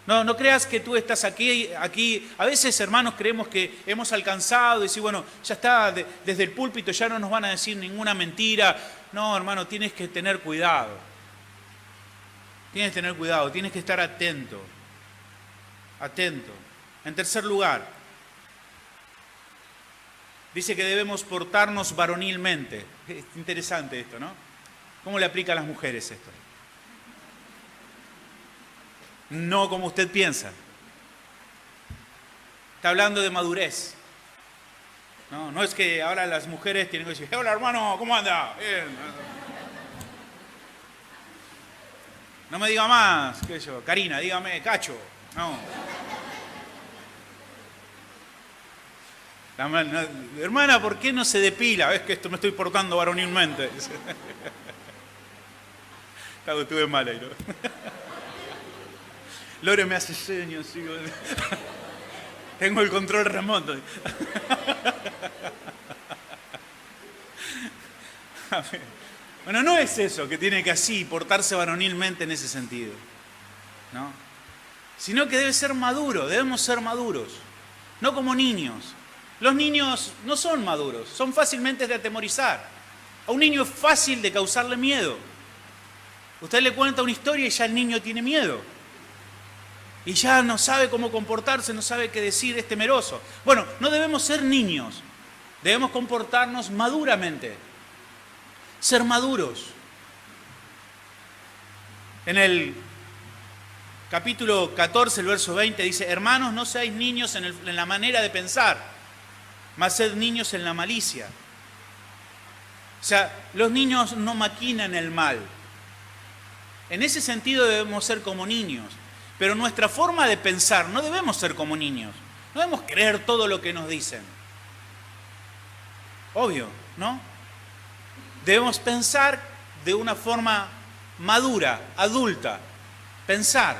No creas que tú estás aquí. A veces, hermanos, creemos que hemos alcanzado y decir, bueno, ya está, desde el púlpito ya no nos van a decir ninguna mentira. No, hermano, tienes que tener cuidado. Tienes que tener cuidado, tienes que estar atento. Atento. En tercer lugar, dice que debemos portarnos varonilmente. Es interesante esto, ¿no? ¿Cómo le aplica a las mujeres esto? No como usted piensa. Está hablando de madurez. No es que ahora las mujeres tienen que decir, hola hermano, ¿cómo anda? Bien. No me diga más, qué sé yo, Karina, dígame, Cacho. No. Hermana, ¿por qué no se depila? ¿Ves que esto me estoy portando varonilmente? Claro, estuve mal ahí, ¿no? Lore me hace señas, sí. Tengo el control remoto. Bueno, no es eso, que tiene que así portarse varonilmente en ese sentido, ¿no? Sino que debe ser maduro, debemos ser maduros, no como niños. Los niños no son maduros, son fácilmente de atemorizar. A un niño es fácil de causarle miedo. Usted le cuenta una historia y ya el niño tiene miedo. Y ya no sabe cómo comportarse, no sabe qué decir, es temeroso. Bueno, no debemos ser niños, debemos comportarnos maduramente. Ser maduros. En el capítulo 14, el verso 20, dice, hermanos, no seáis niños en la manera de pensar, mas sed niños en la malicia. O sea, los niños no maquinan el mal. En ese sentido debemos ser como niños. Pero nuestra forma de pensar no debemos ser como niños. No debemos creer todo lo que nos dicen. Obvio, ¿no? Debemos pensar de una forma madura, adulta. Pensar.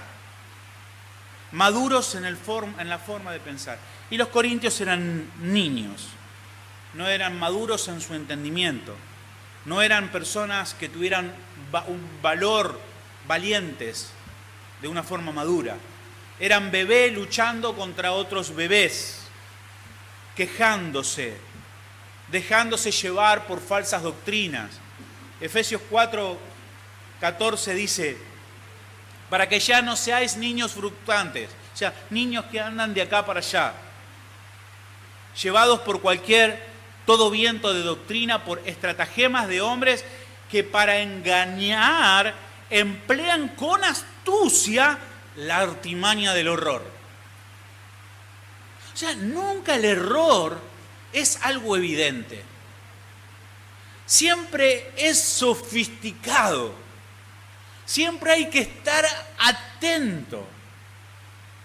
Maduros en la forma de pensar. Y los corintios eran niños. No eran maduros en su entendimiento. No eran personas que tuvieran un valor, valientes, de una forma madura. Eran bebés luchando contra otros bebés, quejándose, dejándose llevar por falsas doctrinas. Efesios 4:14 dice, para que ya no seáis niños fluctuantes, o sea, niños que andan de acá para allá, llevados por todo viento de doctrina, por estratagemas de hombres que para engañar emplean con astucia la artimaña del horror. O sea, nunca el error es algo evidente. Siempre es sofisticado. Siempre hay que estar atento.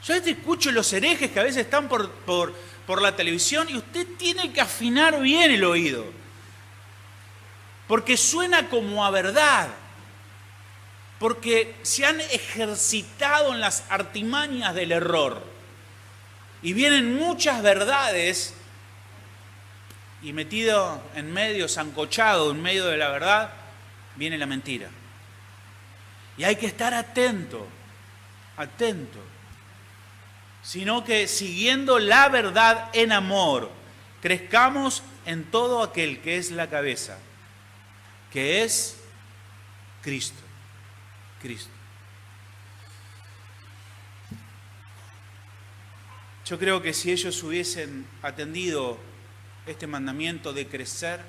Yo escucho los herejes que a veces están por la televisión y usted tiene que afinar bien el oído. Porque suena como a verdad. Porque se han ejercitado en las artimañas del error. Y vienen muchas verdades y metido en medio, sancochado en medio de la verdad, viene la mentira. Y hay que estar atento, atento. Sino que siguiendo la verdad en amor, crezcamos en todo aquel que es la cabeza, que es Cristo. Cristo. Yo creo que si ellos hubiesen atendido este mandamiento de crecer,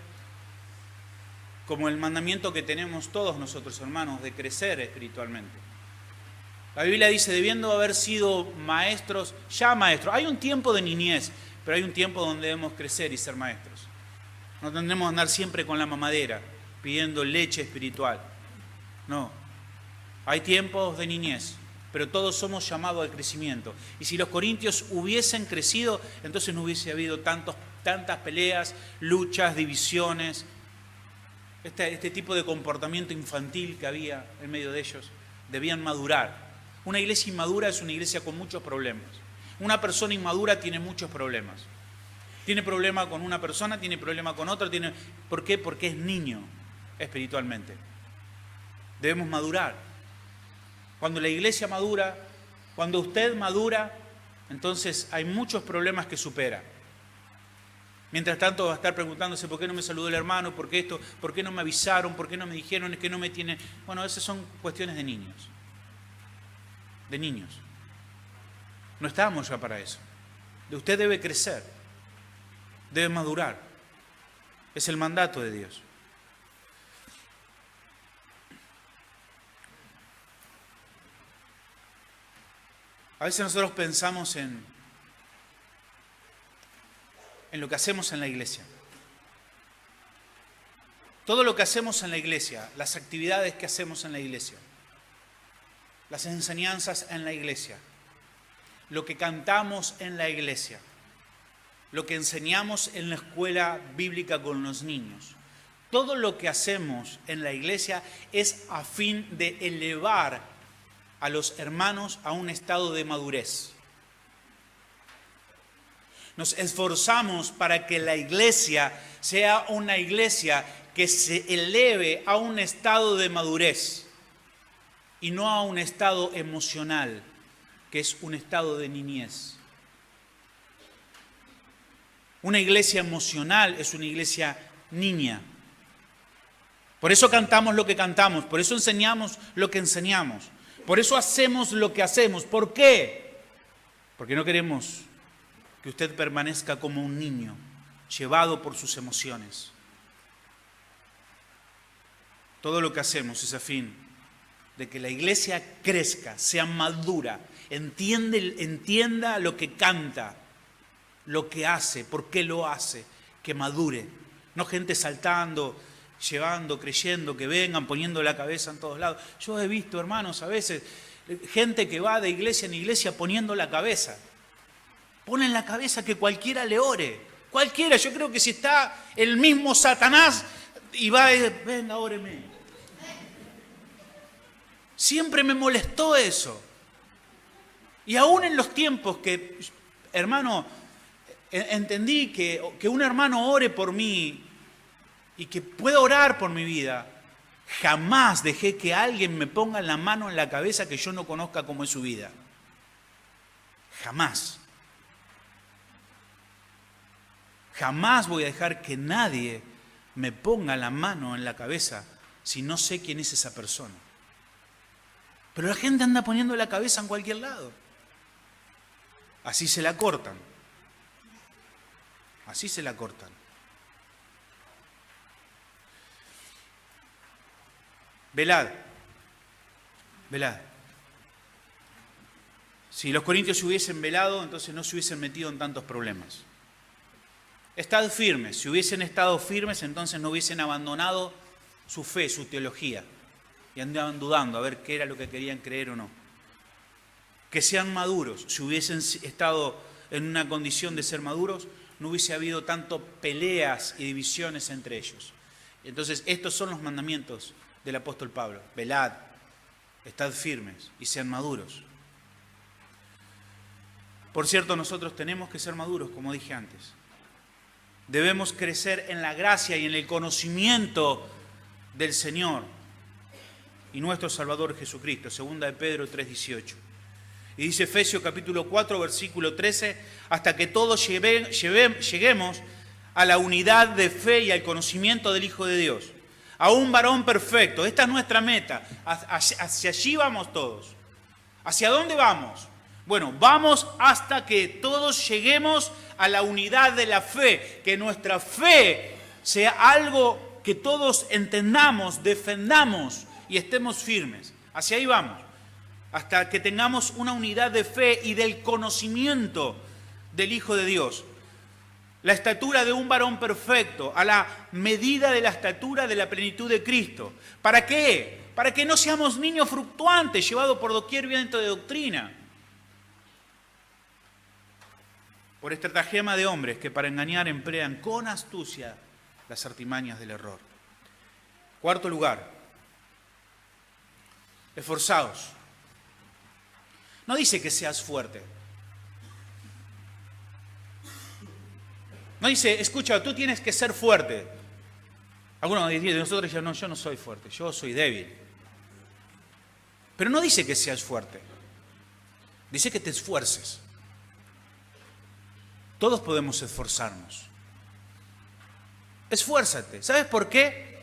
como el mandamiento que tenemos todos nosotros, hermanos, de crecer espiritualmente. La Biblia dice, debiendo haber sido maestros, ya maestros. Hay un tiempo de niñez, pero hay un tiempo donde debemos crecer y ser maestros. No tendremos que andar siempre con la mamadera, pidiendo leche espiritual. No. Hay tiempos de niñez, pero todos somos llamados al crecimiento. Y si los corintios hubiesen crecido, entonces no hubiese habido tantas peleas, luchas, divisiones, este tipo de comportamiento infantil que había en medio de ellos. Debían madurar. Una iglesia inmadura es una iglesia con muchos problemas. Una persona inmadura tiene muchos problemas. Tiene problema con una persona, tiene problema con otra. ¿Por qué? Porque es niño espiritualmente. Debemos madurar. Cuando la iglesia madura, cuando usted madura, entonces hay muchos problemas que supera. Mientras tanto va a estar preguntándose por qué no me saludó el hermano, por qué esto, por qué no me avisaron, por qué no me dijeron, es que no me tienen... Bueno, esas son cuestiones de niños. De niños. No estamos ya para eso. Usted debe crecer, debe madurar. Es el mandato de Dios. A veces nosotros pensamos en lo que hacemos en la iglesia. Todo lo que hacemos en la iglesia, las actividades que hacemos en la iglesia, las enseñanzas en la iglesia, lo que cantamos en la iglesia, lo que enseñamos en la escuela bíblica con los niños, todo lo que hacemos en la iglesia es a fin de elevar a los hermanos a un estado de madurez. Nos esforzamos para que la iglesia sea una iglesia que se eleve a un estado de madurez y no a un estado emocional, que es un estado de niñez. Una iglesia emocional es una iglesia niña. Por eso cantamos lo que cantamos, por eso enseñamos lo que enseñamos, por eso hacemos lo que hacemos. ¿Por qué? Porque no queremos que usted permanezca como un niño, llevado por sus emociones. Todo lo que hacemos es a fin de que la iglesia crezca, sea madura, entienda lo que canta, lo que hace, por qué lo hace, que madure. No gente saltando, llevando, creyendo, que vengan, poniendo la cabeza en todos lados. Yo he visto, hermanos, a veces, gente que va de iglesia en iglesia poniendo la cabeza. Ponen la cabeza que cualquiera le ore. Cualquiera, yo creo que si está el mismo Satanás y va, venga, óreme. Siempre me molestó eso. Y aún en los tiempos que, hermano, entendí que un hermano ore por mí y que pueda orar por mi vida, jamás dejé que alguien me ponga la mano en la cabeza que yo no conozca cómo es su vida. Jamás. Jamás voy a dejar que nadie me ponga la mano en la cabeza si no sé quién es esa persona. Pero la gente anda poniendo la cabeza en cualquier lado. Así se la cortan. Así se la cortan. Velad. Velad. Si los corintios se hubiesen velado, entonces no se hubiesen metido en tantos problemas. Estad firmes. Si hubiesen estado firmes, entonces no hubiesen abandonado su fe, su teología. Y andaban dudando a ver qué era lo que querían creer o no. Que sean maduros. Si hubiesen estado en una condición de ser maduros, no hubiese habido tanto peleas y divisiones entre ellos. Entonces, estos son los mandamientos del apóstol Pablo. Velad, estad firmes y sean maduros. Por cierto, nosotros tenemos que ser maduros, como dije antes. Debemos crecer en la gracia y en el conocimiento del Señor y nuestro Salvador Jesucristo. Segunda de Pedro 3:18. Y dice Efesios capítulo 4, versículo 13, hasta que todos lleguemos a la unidad de fe y al conocimiento del Hijo de Dios, a un varón perfecto. Esta es nuestra meta. Hacia allí vamos todos. ¿Hacia dónde vamos? Bueno, vamos hasta que todos lleguemos a la unidad de la fe, que nuestra fe sea algo que todos entendamos, defendamos y estemos firmes. Hacia ahí vamos, hasta que tengamos una unidad de fe y del conocimiento del Hijo de Dios. la estatura de un varón perfecto, a la medida de la estatura de la plenitud de Cristo. ¿Para qué? Para que no seamos niños fluctuantes, llevados por doquier viento de doctrina, por estratagema de hombres que para engañar emplean con astucia las artimañas del error. Cuarto lugar, esforzaos. No dice que seas fuerte. No dice, escucha, tú tienes que ser fuerte. Algunos de nosotros dicen, no, yo no soy fuerte, yo soy débil. Pero no dice que seas fuerte. Dice que te esfuerces. Todos podemos esforzarnos. Esfuérzate. ¿Sabes por qué?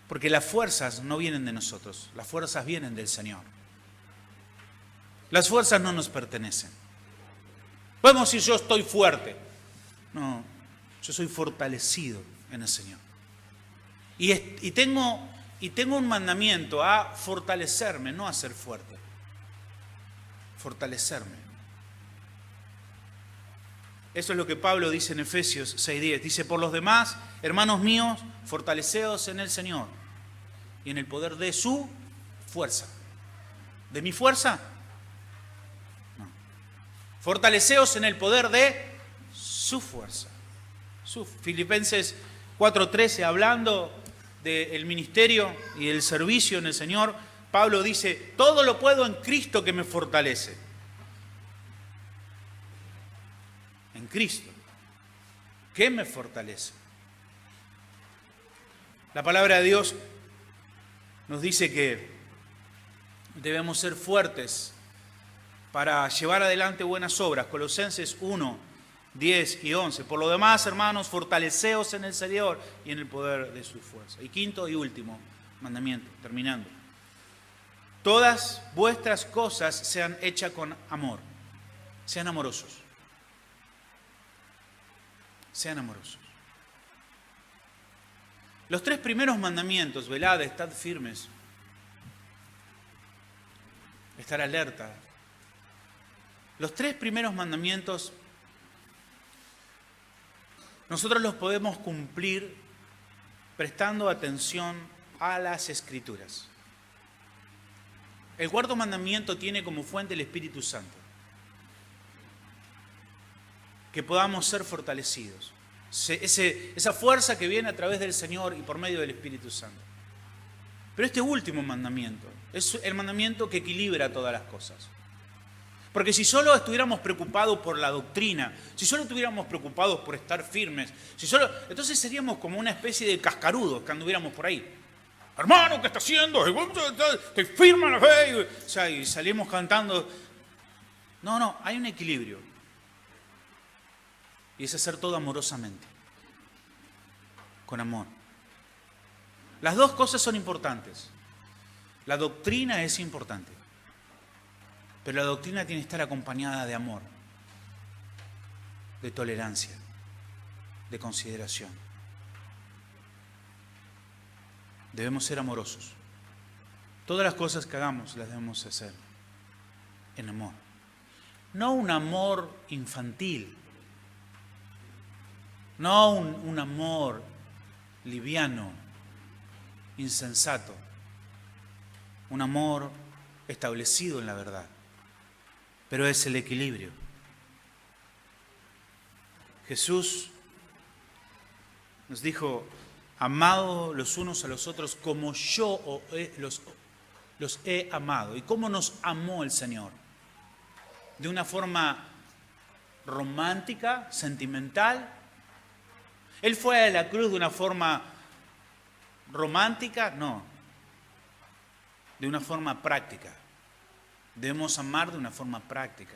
Porque las fuerzas no vienen de nosotros. Las fuerzas vienen del Señor. Las fuerzas no nos pertenecen. Podemos decir, yo estoy fuerte. No, yo soy fortalecido en el Señor. Y tengo un mandamiento a fortalecerme, no a ser fuerte. Fortalecerme. Eso es lo que Pablo dice en Efesios 6:10. Dice, por los demás, hermanos míos, fortaleceos en el Señor y en el poder de su fuerza. ¿De mi fuerza? No. Fortaleceos en el poder de su fuerza. Filipenses 4:13, hablando del ministerio y del servicio en el Señor, Pablo dice, todo lo puedo en Cristo que me fortalece. En Cristo, que me fortalece. La palabra de Dios nos dice que debemos ser fuertes para llevar adelante buenas obras. Colosenses 1:10 y 11. Por lo demás, hermanos, fortaleceos en el Señor y en el poder de su fuerza. Y quinto y último mandamiento, terminando. Todas vuestras cosas sean hechas con amor. Sean amorosos. Sean amorosos. Los 3 primeros mandamientos, velad, estad firmes, estar alerta. Los 3 primeros mandamientos nosotros los podemos cumplir prestando atención a las Escrituras. El 4º mandamiento tiene como fuente el Espíritu Santo. Que podamos ser fortalecidos. Esa fuerza que viene a través del Señor y por medio del Espíritu Santo. Pero este último mandamiento es el mandamiento que equilibra todas las cosas. Porque si solo estuviéramos preocupados por la doctrina, si solo estuviéramos preocupados por estar firmes, entonces seríamos como una especie de cascarudos que anduviéramos por ahí. Hermano, ¿qué está haciendo? Estoy firme en la fe. Y salimos cantando. No, hay un equilibrio. Y es hacer todo amorosamente, con amor. Las 2 cosas son importantes. La doctrina es importante, pero la doctrina tiene que estar acompañada de amor, de tolerancia, de consideración. Debemos ser amorosos. Todas las cosas que hagamos las debemos hacer en amor. No un amor infantil. No un amor liviano, insensato. Un amor establecido en la verdad. Pero es el equilibrio. Jesús nos dijo, amado los unos a los otros como yo los he amado. ¿Y cómo nos amó el Señor? ¿De una forma romántica, sentimental? ¿Él fue a la cruz de una forma romántica? No. De una forma práctica. Debemos amar de una forma práctica.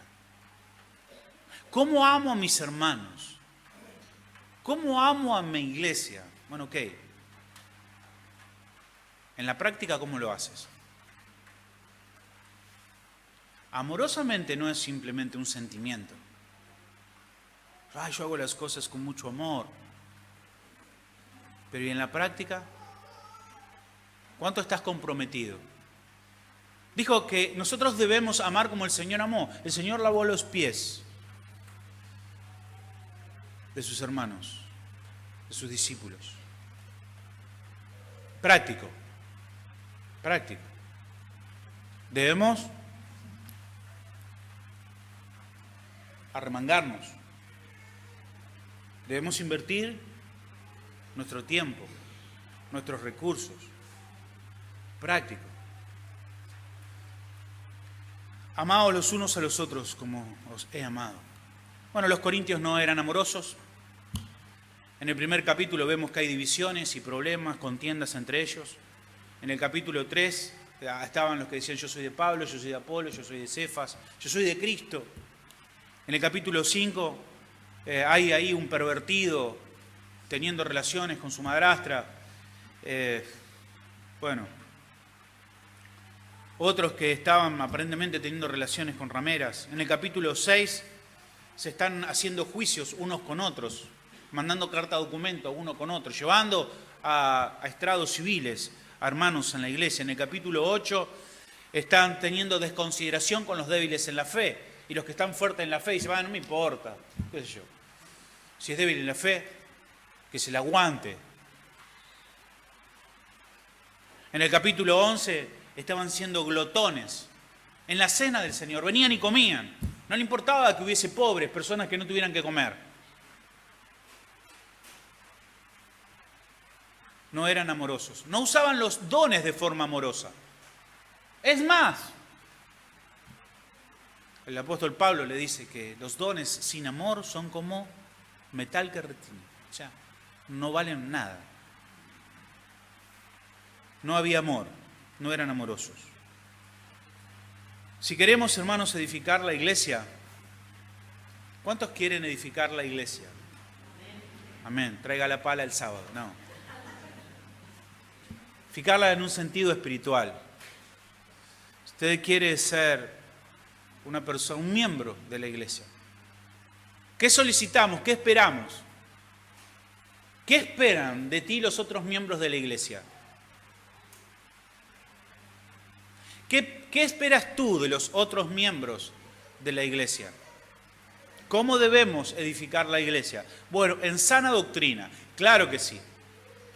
¿Cómo amo a mis hermanos? ¿Cómo amo a mi iglesia? Bueno, ok. En la práctica, ¿cómo lo haces? Amorosamente no es simplemente un sentimiento. Yo hago las cosas con mucho amor. Pero ¿y en la práctica? ¿Cuánto estás comprometido? Dijo que nosotros debemos amar como el Señor amó. El Señor lavó los pies. de sus hermanos, de sus discípulos. Práctico. Práctico. Debemos arremangarnos. Debemos invertir nuestro tiempo, nuestros recursos. Práctico. Amaos los unos a los otros como os he amado. Bueno, los corintios no eran amorosos. En el primer capítulo vemos que hay divisiones y problemas, contiendas entre ellos. En el capítulo 3 estaban los que decían yo soy de Pablo, yo soy de Apolo, yo soy de Cefas, yo soy de Cristo. En el capítulo 5 hay ahí un pervertido teniendo relaciones con su madrastra. Otros que estaban aparentemente teniendo relaciones con rameras. En el capítulo 6 se están haciendo juicios unos con otros, mandando carta documento uno con otro, llevando a estrados civiles a hermanos en la iglesia. En el capítulo 8 están teniendo desconsideración con los débiles en la fe, y los que están fuertes en la fe dicen, no me importa, qué sé yo. Si es débil en la fe, que se la aguante. En el capítulo 11 estaban siendo glotones en la cena del Señor, venían y comían. No le importaba que hubiese pobres, personas que no tuvieran que comer. No eran amorosos, no usaban los dones de forma amorosa. Es más, el apóstol Pablo le dice que los dones sin amor son como metal que retiene, o sea, no valen nada. No había amor, no eran amorosos. Si queremos, hermanos, edificar la iglesia, ¿cuántos quieren edificar la iglesia? Amén. Traiga la pala el sábado. No. Edificarla en un sentido espiritual. Usted quiere ser una persona, un miembro de la iglesia. ¿Qué solicitamos? ¿Qué esperamos? ¿Qué esperan de ti los otros miembros de la iglesia? ¿Qué esperas tú de los otros miembros de la iglesia? ¿Cómo debemos edificar la iglesia? Bueno, en sana doctrina, claro que sí.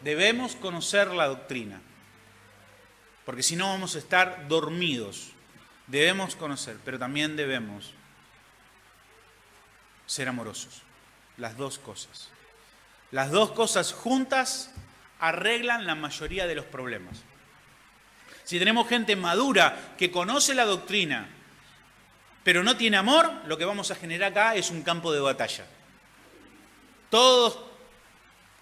Debemos conocer la doctrina, porque si no vamos a estar dormidos. Debemos conocer, pero también debemos ser amorosos. Las dos cosas. Las dos cosas juntas arreglan la mayoría de los problemas. Si tenemos gente madura que conoce la doctrina, pero no tiene amor, lo que vamos a generar acá es un campo de batalla. Todos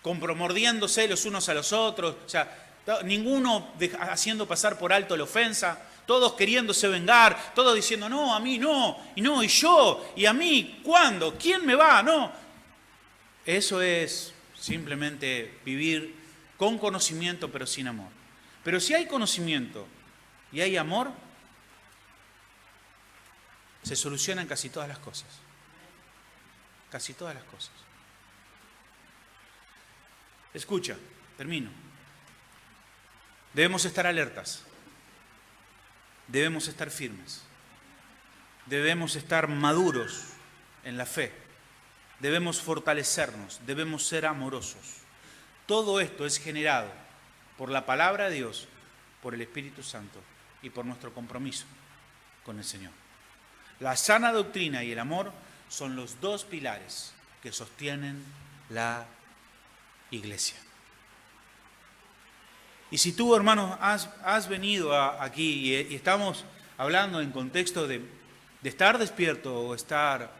compromordiéndose los unos a los otros, o sea, ninguno haciendo pasar por alto la ofensa, todos queriéndose vengar, todos diciendo, no, a mí no, y yo, y a mí, ¿cuándo? ¿Quién me va? No. Eso es simplemente vivir con conocimiento, pero sin amor. Pero si hay conocimiento y hay amor, se solucionan casi todas las cosas. Casi todas las cosas. Escucha, termino. Debemos estar alertas. Debemos estar firmes. Debemos estar maduros en la fe. Debemos fortalecernos. Debemos ser amorosos. Todo esto es generado por la palabra de Dios, por el Espíritu Santo y por nuestro compromiso con el Señor. La sana doctrina y el amor son los dos pilares que sostienen la iglesia. Y si tú, hermano, has venido aquí y estamos hablando en contexto de estar despierto o estar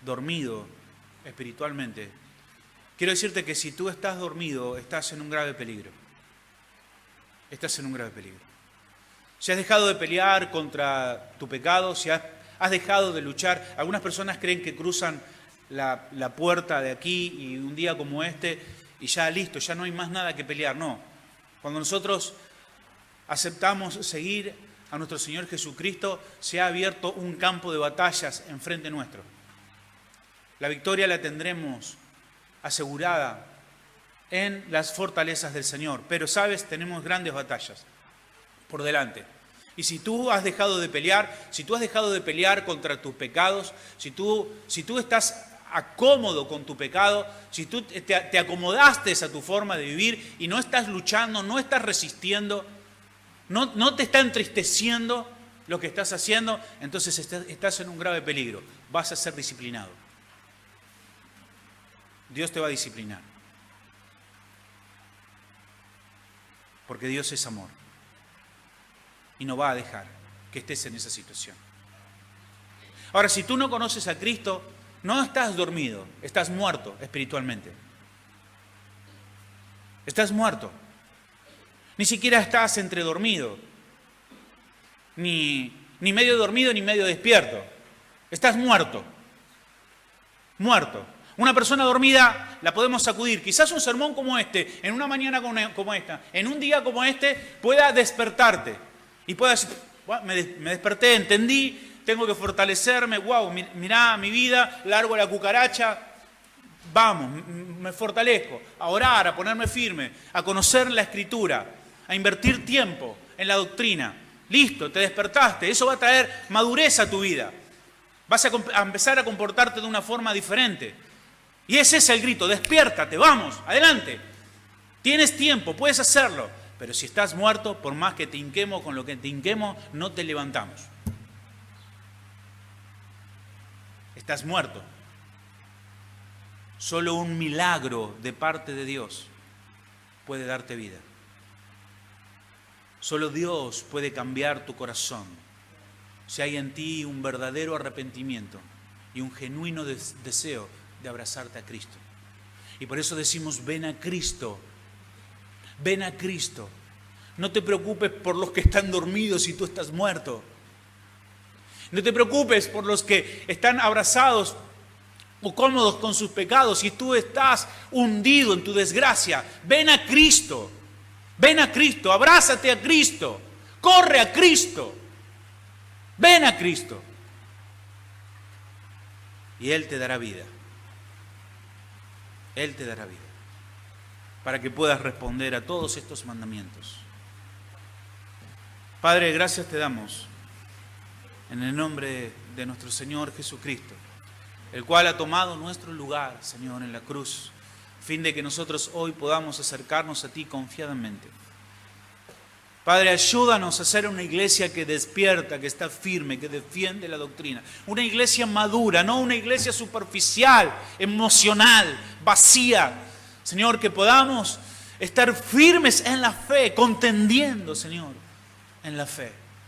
dormido espiritualmente, quiero decirte que si tú estás dormido, estás en un grave peligro. Estás en un grave peligro. Si has dejado de pelear contra tu pecado, si has dejado de luchar, algunas personas creen que cruzan la puerta de aquí y un día como este y ya listo, ya no hay más nada que pelear. No. Cuando nosotros aceptamos seguir a nuestro Señor Jesucristo, se ha abierto un campo de batallas enfrente nuestro. La victoria la tendremos asegurada en las fortalezas del Señor. Pero, ¿sabes? Tenemos grandes batallas por delante. Y si tú has dejado de pelear, si tú has dejado de pelear contra tus pecados, si tú estás acómodo con tu pecado, si tú te acomodaste a tu forma de vivir y no estás luchando, no estás resistiendo, no te está entristeciendo lo que estás haciendo, entonces estás en un grave peligro. Vas a ser disciplinado. Dios te va a disciplinar. Porque Dios es amor. Y no va a dejar que estés en esa situación. Ahora, si tú no conoces a Cristo, no estás dormido, estás muerto espiritualmente. Estás muerto. Ni siquiera estás entre dormido. Ni medio dormido ni medio despierto. Estás muerto. Muerto. Una persona dormida la podemos sacudir. Quizás un sermón como este, en una mañana como esta, en un día como este, pueda despertarte. Y pueda decir, me desperté, entendí, tengo que fortalecerme, wow, mirá mi vida, largo la cucaracha, vamos, me fortalezco, a orar, a ponerme firme, a conocer la Escritura, a invertir tiempo en la doctrina. Listo, te despertaste, eso va a traer madurez a tu vida. Vas a empezar a comportarte de una forma diferente. Y ese es el grito, despiértate, vamos, adelante. Tienes tiempo, puedes hacerlo. Pero si estás muerto, por más que te hinquemos con lo que te hinquemos, no te levantamos. Estás muerto. Solo un milagro de parte de Dios puede darte vida. Solo Dios puede cambiar tu corazón. Si hay en ti un verdadero arrepentimiento y un genuino deseo de abrazarte a Cristo. Y por eso decimos, ven a Cristo. Ven a Cristo. No te preocupes por los que están dormidos y tú estás muerto. No te preocupes por los que están abrazados o cómodos con sus pecados y tú estás hundido en tu desgracia. Ven a Cristo. Ven a Cristo. Abrázate a Cristo. Corre a Cristo. Ven a Cristo. Y Él te dará vida. Él te dará vida. Para que puedas responder a todos estos mandamientos. Padre, gracias te damos en el nombre de nuestro Señor Jesucristo, el cual ha tomado nuestro lugar, Señor, en la cruz, a fin de que nosotros hoy podamos acercarnos a ti confiadamente. Padre, ayúdanos a ser una iglesia que despierta, que está firme, que defiende la doctrina. Una iglesia madura, no una iglesia superficial, emocional, vacía. Señor, que podamos estar firmes en la fe, contendiendo, Señor, en la fe.